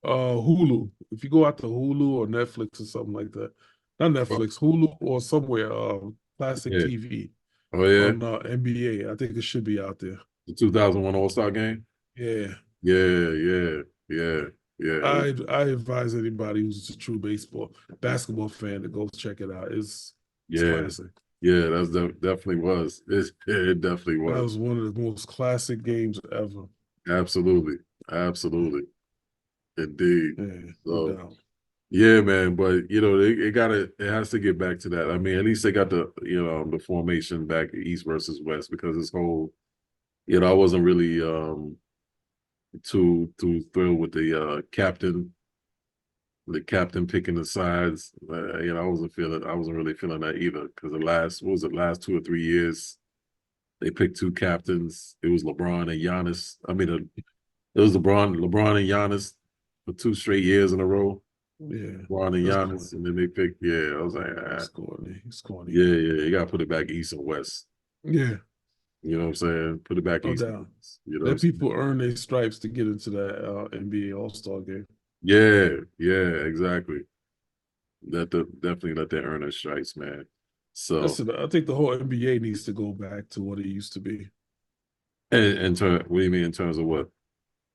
Hulu. If you go out to Hulu or Netflix or something like that. Not Netflix, Hulu or somewhere, classic Yeah. TV Oh yeah. on NBA. I think it should be out there. The 2001 All-Star game? Yeah. Yeah, yeah, yeah, yeah. I advise anybody who's a true basketball fan to go check it out. It's Yeah, classic. yeah, definitely was. It definitely That was. was one of the most classic games ever. Absolutely. Absolutely. Indeed. Yeah, no So doubt. yeah, man, but it has to get back to that. I mean, at least they got the formation back East versus West because this whole, I wasn't really too thrilled with the captain picking the sides. I wasn't really feeling that either because last 2 or 3 years they picked two captains. It was LeBron and Giannis. I mean, it was LeBron and Giannis for 2 straight years in a row. Yeah, LeBron and that's Giannis, corny. and then they picked. Yeah, I was like, It's corny. It's corny. yeah, yeah, you gotta put it back East and West. Yeah, You know what I'm saying? Put it back no East and doubt. West. You know what I'm Let saying? people earn their stripes to get into that NBA All-Star game. Yeah, yeah, exactly. Definitely let them earn their stripes, man. So, Listen, I think the whole NBA needs to go back to what it used to be. what do you mean in terms of what?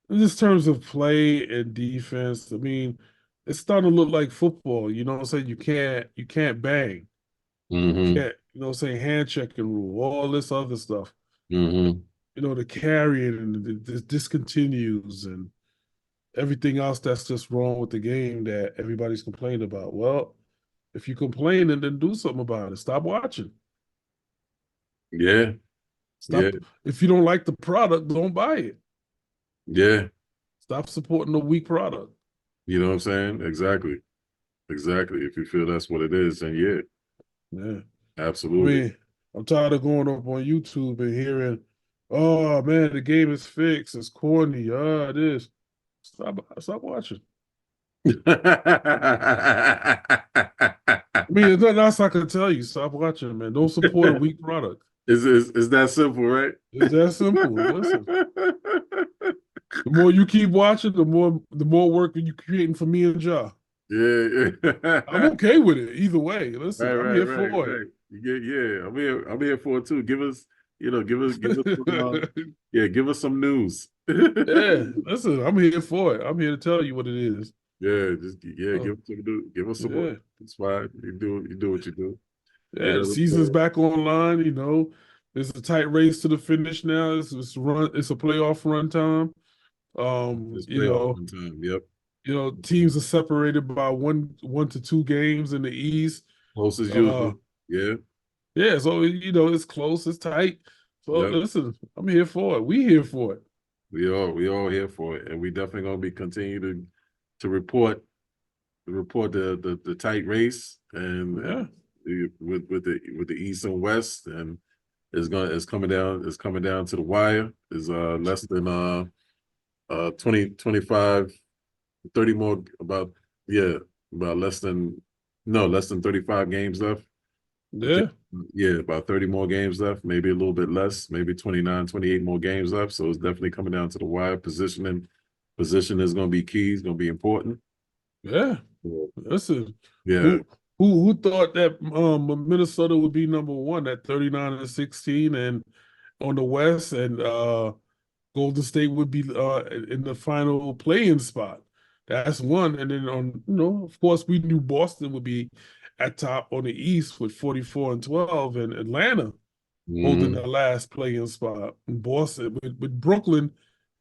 In just terms of play and defense, I mean, it's starting to look like football. You know what I'm saying? You can't bang. Mm-hmm. You know, saying hand checking rule, all this other stuff. Mm-hmm. You know, the carrying and the discontinues and everything else that's just wrong with the game that everybody's complaining about. Well, if you complain, then do something about it. Stop watching. Yeah. Yeah. Stop. If you don't like the product, don't buy it. Yeah. Stop supporting a weak product. You know what I'm saying? Exactly. Exactly. If you feel that's what it is, then yeah, Yeah. I absolutely. mean, I'm tired of going up on YouTube and hearing, "Oh man, the game is fixed. It's corny. This." Stop watching. I mean, there's nothing else I can tell you. Stop watching, man. Don't support a weak product. Is that simple, right? It's that simple. Listen, the more you keep watching, the more work you creating for me and Ja. Yeah, I'm yeah. okay with it either way. Listen, Right, I'm right, here right, for it. right. You get, yeah, I'm here for it too. Give us, give us some, yeah, give us some news. Yeah, listen, I'm here for it. I'm here to tell you what it is. Yeah, just yeah, Uh, give us some more. yeah, It's fine. You do what you do. You yeah. know The what I'm season's saying? back online. You know, it's a tight race to the finish now. It's a playoff run time. It's playoff one time. Yep. Teams are separated by one to two games in the East. Close as Uh, usual. Yeah. yeah, so it's close, it's tight. So Yep. listen, I'm here for it. We here for it. We all here for it, and we definitely gonna be continue to report the tight race and Yeah, with the East and West, and it's coming down to the wire. Is less than 20 25 30 more about yeah about less than no less than 35 games left. I think yeah, yeah, about 30 more games left, maybe a little bit less, maybe 29, 28 more games left. So it's definitely coming down to the wire. Position is going to be key. It's going to be important. yeah. Yeah. Listen, Yeah. who thought that Minnesota would be number one at 39-16 and on the West, and Golden State would be in the final play-in spot. That's one. And then of course, we knew Boston would be at top on the East with 44-12, and Atlanta holding Hmm. the last play-in spot. And Boston with Brooklyn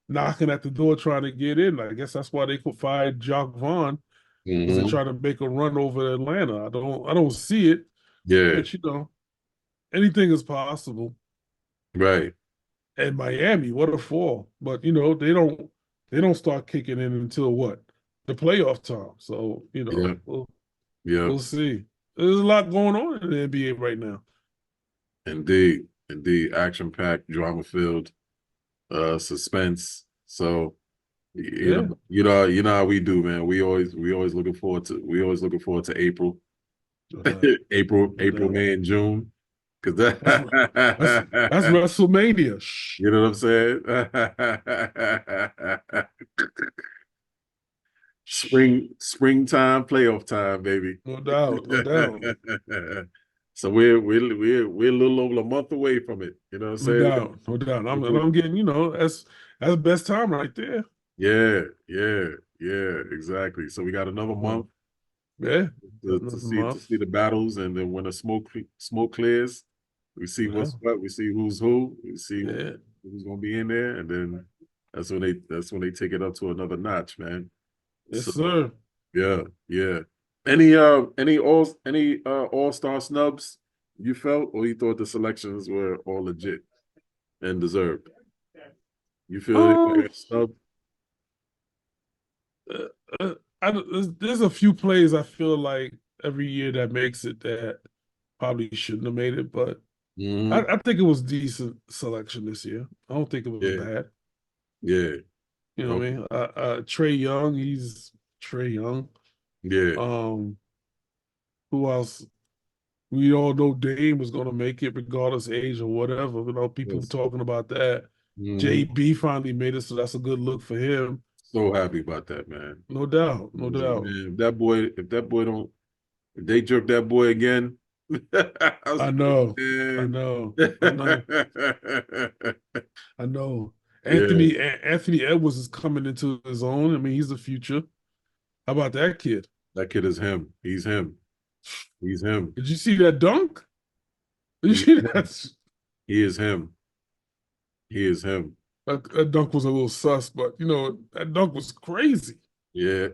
knocking at the door trying to get in. I guess that's why they could fired Jock Vaughn, because they're Hmm. trying to make a run over Atlanta. I don't see it, Yeah. but anything is possible. Right. And Miami, what a fall! But they don't start kicking in until what? The playoff time. So Yeah. we'll Yeah. we'll see. There's a lot going on in the NBA right now. Indeed. Indeed. Action packed, drama filled, suspense. So Yeah, you know how we do, man. We always looking forward to April. no doubt, no April, doubt. May, and June. Cause That's that's that WrestleMania. Shh. you know what I'm saying? Springtime, playoff time, baby. No doubt, no doubt, So we're a little over a month away from it. You know what I'm no saying? doubt, no doubt. I'm getting that's the best time right there. Yeah, yeah, yeah, exactly. So we got another Oh, month yeah, got to another see to month. see the battles, and then when the smoke clears, we see Yeah, what's what. We see who's who. We see yeah, who's gonna be in there, and then that's when they take it up to another notch, man. yes, So sir. yeah, yeah. Any all-star snubs you felt, or you thought the selections were all legit and deserved? You feel anybody Um, got snubbed? uh, there's a few plays I feel like every year that makes it that probably shouldn't have made it, but I, Hmm. I think it was decent selection this year. I don't think it was Yeah, bad. yeah. You know what I Okay. mean? Trey Young, he's Trey Young. Yeah. Um, who else? We all know Dame was going to make it regardless of age or whatever. People Yes. talking about that. Hmm. JB finally made it, so that's a good look for him. So happy about that, man. No doubt, no doubt. Man, if they jerk that boy again, I was I like, know, I man. know, I know. I know. Yeah, Anthony Edwards is coming into his own. I mean, he's the future. How about that kid? that kid is him. He's him. He's him. Did you see that dunk? Did you He, see that? he is him. He is him. That dunk was a little sus, but you know that dunk was crazy. Yeah.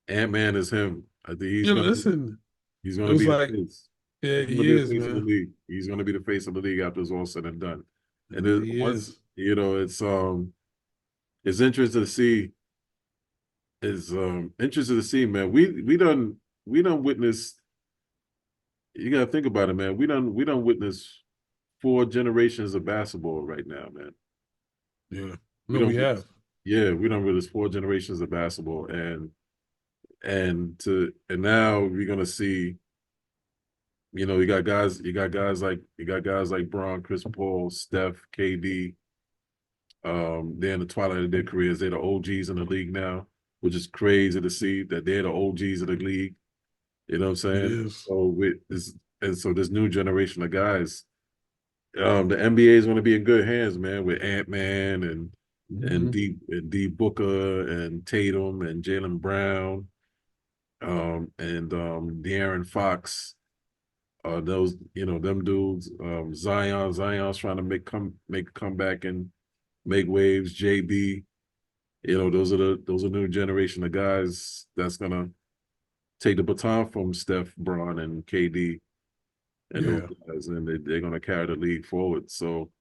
Ant-Man is him. I think You know, listen, he's it gonna was be the like, face. yeah, He's gonna he be the is, face of the man. league. He's gonna be the face of the league after it's all said and done. And Yeah, then he once is. it's interesting to see. It's interesting to see, man. We done witnessed. You gotta think about it, man. We done witnessed 4 generations of basketball right now, man. Yeah. We No, we don't have. yeah, we done witness 4 generations of basketball, and now we're gonna see. You got guys like Bron, Chris Paul, Steph, KD. They're in the twilight of their careers. They're the OGs in the league now, which is crazy to see that they're the OGs of the league. You know what I'm saying? Yes. So with this, and so this new generation of guys, the NBA is going to be in good hands, man, with Ant-Man and Hmm. D Booker and Tatum and Jalen Brown, and De'Aaron Fox. Those them dudes. Zion's trying to make a comeback and make waves. JB. Those are new generation of guys that's gonna take the baton from Steph, Bron, and KD and those Yeah. guys, and they're gonna carry the league forward. So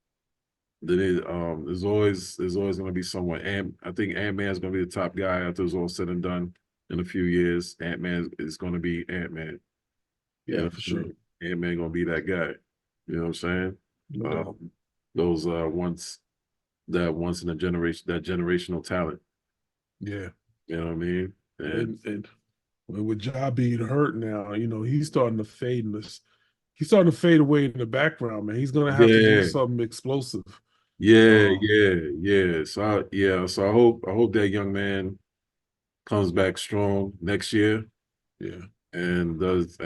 then there's always gonna be someone. And I think Ant-Man's gonna be the top guy after it's all said and done in a few years. Ant-Man is gonna be Ant-Man. You Yeah, know, for sure. Ant-Man gonna be that guy. You know what I'm saying? No doubt. Those once in a generation, that generational talent. Yeah. You know what I mean? And And with Ja being hurt now, you know, he's starting to fade in this. He's starting to fade away in the background, man. He's gonna have to do yeah, something explosive. yeah, Um, yeah, yeah. So I hope that young man comes back strong next year yeah. and does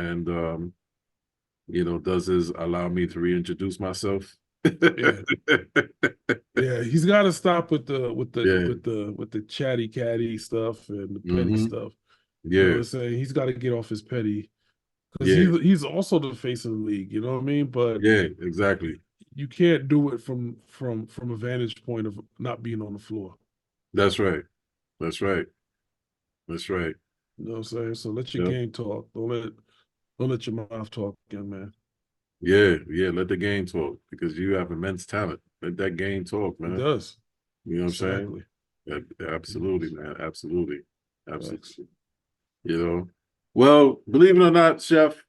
his allow me to reintroduce myself. Yeah. Yeah, he's got to stop with the Yeah. chatty catty stuff and the petty Mm-hmm. stuff. You know what Yeah. I'm saying? He's got to get off his petty because Yeah. he's also the face of the league. You know what I mean? But Yeah. Exactly. you can't do it from a vantage point of not being on the floor. That's right. That's right. That's right. You know what I'm saying? So let your Yep. game talk. Don't let your mouth talk, young man. Yeah. Yeah. Let the game talk because you have immense talent. Let that game talk, He man. does. You know what I'm saying? Exactly. Yeah, He absolutely, does. man. Absolutely. Facts. Absolutely. You know. Well, believe it or not, Chef,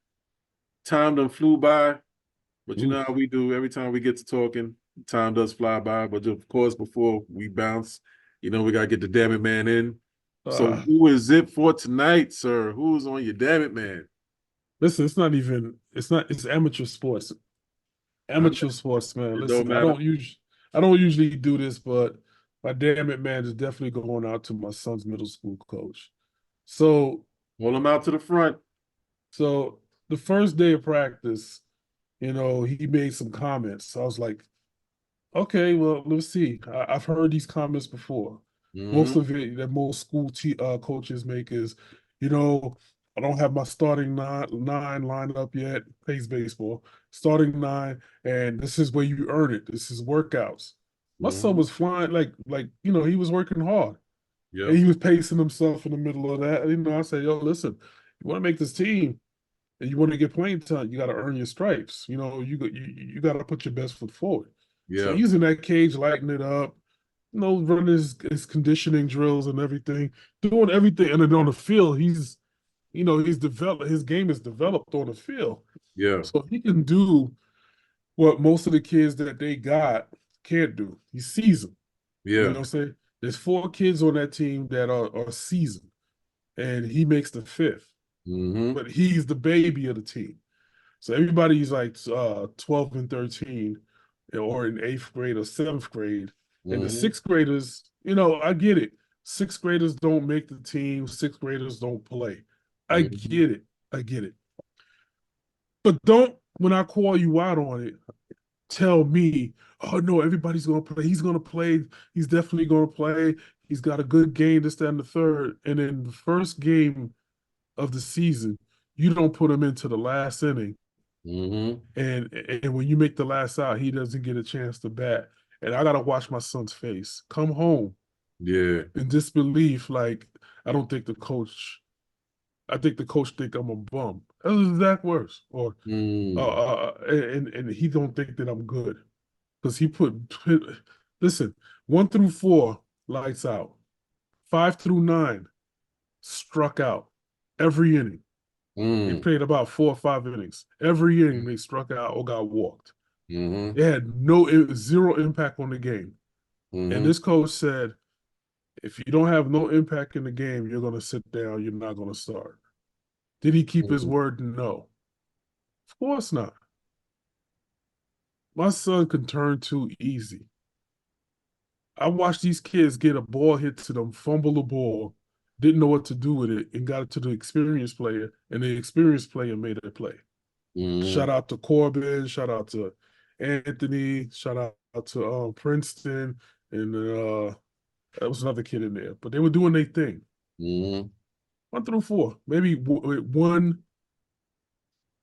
time done flew by. But you know how Oof. we do every time we get to talking, time does fly by. But of course, before we bounce, we gotta get the damn it man in. So Uh, who is it for tonight, sir? Who's on your damn it man? listen, it's amateur sports. Uh, Amateur sports, man. It don't Listen, I matter. don't usually do this, but my damn it, man, is definitely going out to my son's middle school coach. So, Hold him out to the front. so the first day of practice, you know, he made some comments. So I was like, okay, well, let's see. I've heard these comments before. Most Mm-hmm. of it that most coaches make is, you know, I don't have my starting nine lined up yet. Plays baseball, starting nine, and this is where you earn it. This is workouts. My son Mm-hmm. was flying like he was working hard, and Yep. he was pacing himself in the middle of that. You know, I said, yo, listen, you want to make this team, and you want to get playing time, you got to earn your stripes. You know, you got to put your best foot forward. So Yeah. he's in that cage, lighting it up, you know, running his conditioning drills and everything, doing everything. And then on the field, he's developed. His game is developed on the field, Yeah. so he can do what most of the kids that they got can't do. He's seasoned. You know Yeah. what I'm saying? There's 4 kids on that team that are seasoned, and he makes the fifth. Mm-hmm. But he's the baby of the team. So everybody's like 12 and 13 or in 8th grade or 7th grade. And the Mm-hmm. 6th graders, you know, I get it. 6th graders don't make the team, 6th graders don't play. I Mm-hmm. get it. I get it. But don't, when I call you out on it, tell me, oh no, everybody's gonna play. He's gonna play. He's definitely gonna play. He's got a good game, this, that, and the third. And then the first game of the season, you don't put him into the last inning, Mm-hmm. and when you make the last out, he doesn't get a chance to bat. And I gotta watch my son's face come home Yeah. in disbelief, like I don't think the coach. I think the coach think I'm a bum. That was his exact words. Or Mm. and he don't think that I'm good because he listen, 1 through 4 lights out, 5 through 9 struck out every inning. They Mm. played about 4 or 5 innings. Every inning they struck out or got walked. Mm-hmm. It had zero impact on the game. And Mm-hmm. this coach said, if you don't have no impact in the game, you're going to sit down. You're not going to start. Did he keep his Mm-hmm. word? No. Of course not. My son can turn too easy. I watched these kids get a ball hit to them, fumble the ball, didn't know what to do with it, and got it to the experienced player, and the experienced player made a play. Mm-hmm. Shout out to Corbin, shout out to Anthony, shout out to Princeton, and there was another kid in there, but they were doing their thing. Mm-hmm. 1 through 4, maybe one.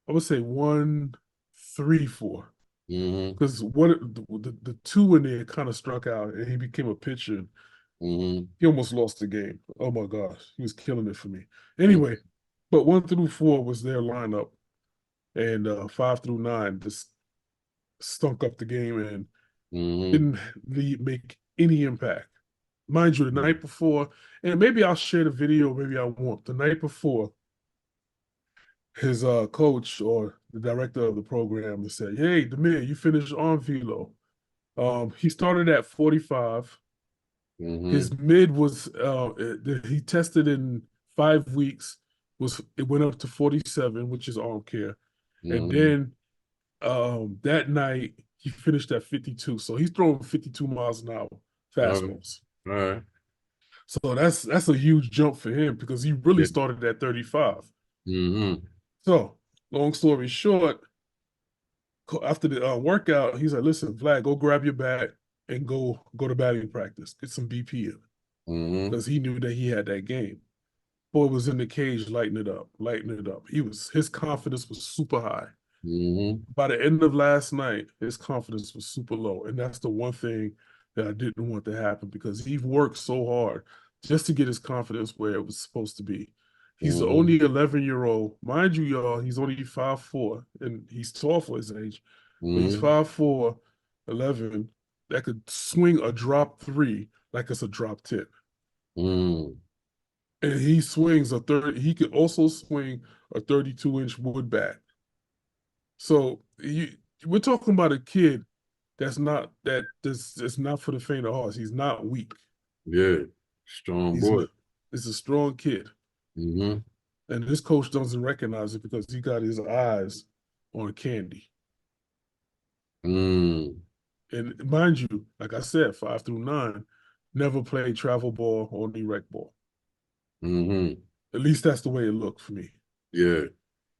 I would say 1, 3, 4, Mm-hmm. because the two in there kind of struck out, and he became a pitcher. Mm-hmm. He almost lost the game. Oh my gosh, he was killing it for me. Anyway, but 1 through 4 was their lineup, and 5 through 9 just stunk up the game and Mm-hmm. didn't make any impact. Mind you, the night before, and maybe I'll share the video, maybe I won't. The night before, his coach or the director of the program said, "Hey, Demir, you finished on velo." He started at 45. Mm-hmm. His mid was he tested in 5 weeks. It went up to 47, which is arm care, and Mm-hmm. then that night he finished at 52. So he's throwing 52 miles an hour All right. fastballs. All right. So that's a huge jump for him because he really Yeah. started at 35. Mm-hmm. So long story short, after the workout, he's like, "Listen, Vlad, go grab your bat and go to batting practice, get some BP in," Mm-hmm. because he knew that he had that game. Boy was in the cage, lighting it up, lighting it up. His confidence was super high. Mm-hmm. By the end of last night, his confidence was super low, and that's the one thing that I didn't want to happen because he worked so hard just to get his confidence where it was supposed to be. He's the Mm-hmm. only 11-year-old, mind you, y'all. He's only 5'4", and he's tall for his age, but he's Mm-hmm. 5'4", 11 that could swing a drop 3 like it's a drop 10. Mm-hmm. And he swings a 30. He could also swing a 32-inch wood bat. So we're talking about a kid that's not for the faint of heart. He's not weak. Yeah. Strong He's boy. not. He's a strong kid, Mm-hmm. and this coach doesn't recognize it because he got his eyes on candy. Mm. And mind you, like I said, 5 through 9, never played travel ball or any rec ball. Mm-hmm. At least that's the way it looked for me. Yeah.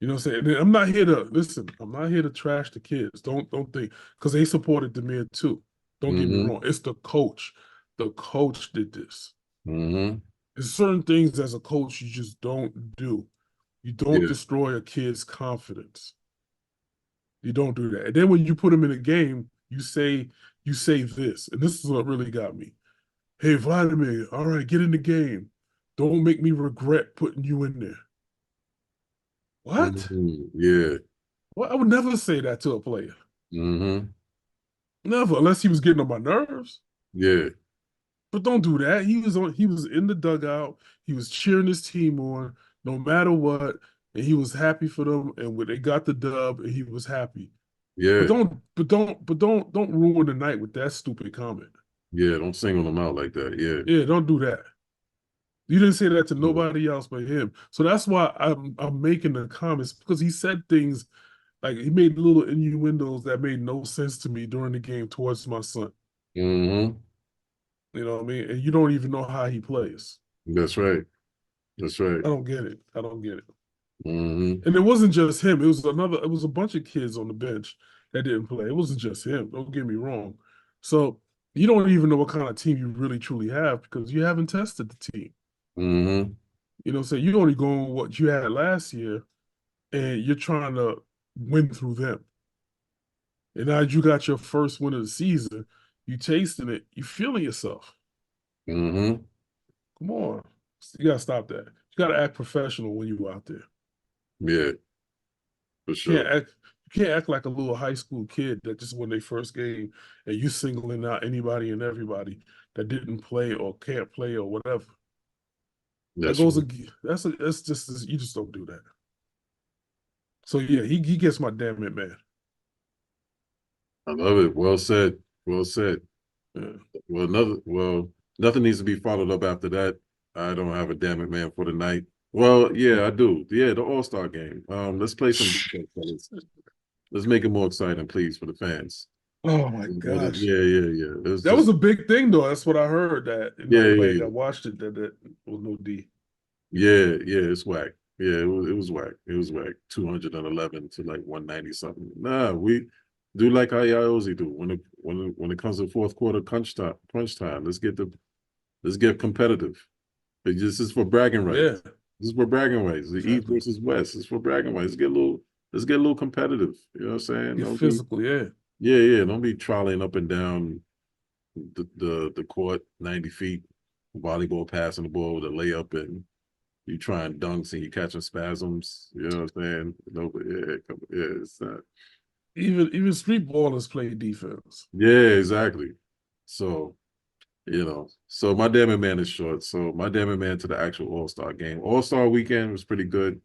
You know what I'm saying? And I'm not here to listen. I'm not here to trash the kids. Don't think because they supported the men too. Don't get me Mm-hmm. wrong. It's the coach. The coach did this. Mm-hmm. There's certain things as a coach you just don't do. You don't Yeah. destroy a kid's confidence. You don't do that. And then when you put them in a game, you say this, and this is what really got me. "Hey, Vladimir, all right, get in the game. Don't make me regret putting you in there." What? Mm-hmm. Yeah. Well, I would never say that to a player. Mm-hmm. Never, unless he was getting on my nerves. Yeah. But don't do that. He was in the dugout. He was cheering his team on no matter what, and he was happy for them. And when they got the dub, and he was happy. But Yeah. don't ruin the night with that stupid comment. Yeah. Don't single them out like that. Yeah. Yeah, don't do that. You didn't say that to Yeah. nobody else but him. So that's why I'm making the comments because he said things like he made little innuendos that made no sense to me during the game towards my son. Mm-hmm. You know what I mean? And you don't even know how he plays. That's right. That's right. I don't get it. I don't get it. Mm-hmm. And it wasn't just him. It was a bunch of kids on the bench that didn't play. It wasn't just him. Don't get me wrong. So you don't even know what kind of team you really truly have because you haven't tested the team. Mm-hmm. You know what I'm saying? You only going with what you had last year, and you're trying to win through them. And now you got your first win of the season, you tasting it, you feeling yourself. Mm-hmm. Come on. You gotta stop that. You gotta act professional when you out there. Yeah, for sure. You can't act like a little high school kid that just won their first game and you singling out anybody and everybody that didn't play or can't play or whatever. That's true. That's just you just don't do that. So yeah, he gets my damn it, man. I love it. Well said. Well said. Yeah. Well, nothing needs to be followed up after that. I don't have a damn it, man, for the night. Well, yeah, I do. Yeah, the All-Star game. Let's play some defense, fellas. Let's make it more exciting, please, for the fans. Oh my Yeah, gosh. yeah. It was That was just a big thing though. That's what I heard that nobody yeah. that watched it that was no D. Yeah, it's whack. Yeah, it was whack. It was whack. 211 to like 190 something. Nah, we do like how Iozi do when it comes to fourth quarter crunch time. Let's get competitive. This is for bragging Yeah, rights. This is for bragging rights. The East exactly. versus West. It's for bragging rights. Let's get a little competitive. You know what I'm saying? Get Don't be physical, yeah. yeah. Don't be trolleying up and down the court 90 feet, volleyball passing the ball with a layup and you trying dunks and you catching spasms. You know what I'm saying? No, it's not. Even street ballers play defense. Yeah, exactly. So, so my damn it man is short. So my damn it man to the actual All-Star game. All-Star weekend was pretty good.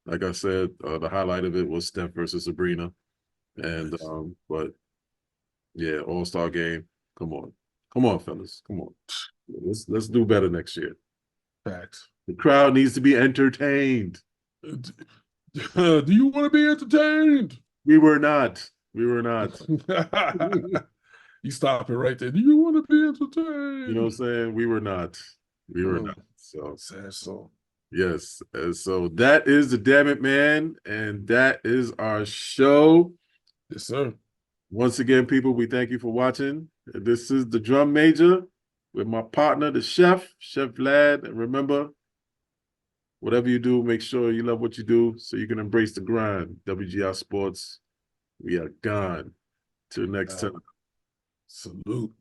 Like I said, the highlight of it was Steph versus Sabrina. And Nice. but yeah, All-Star game. Come on. Come on, fellas. Come on. Let's do better next year. Facts. The crowd needs to be entertained. Do you want to be entertained? We were not. We were not. You stop it right there. Do you want to be You know what I'm entertained? saying? We were not. We were Oh, not. So sad song. yes. So that is the damn it, man. And that is our show. Yes, sir. Once again, people, we thank you for watching. This is the Drum Major with my partner, the Chef Vlad. And remember, whatever you do, make sure you love what you do so you can embrace the grind. WGR Sports, we are gone. Till next time. Salute.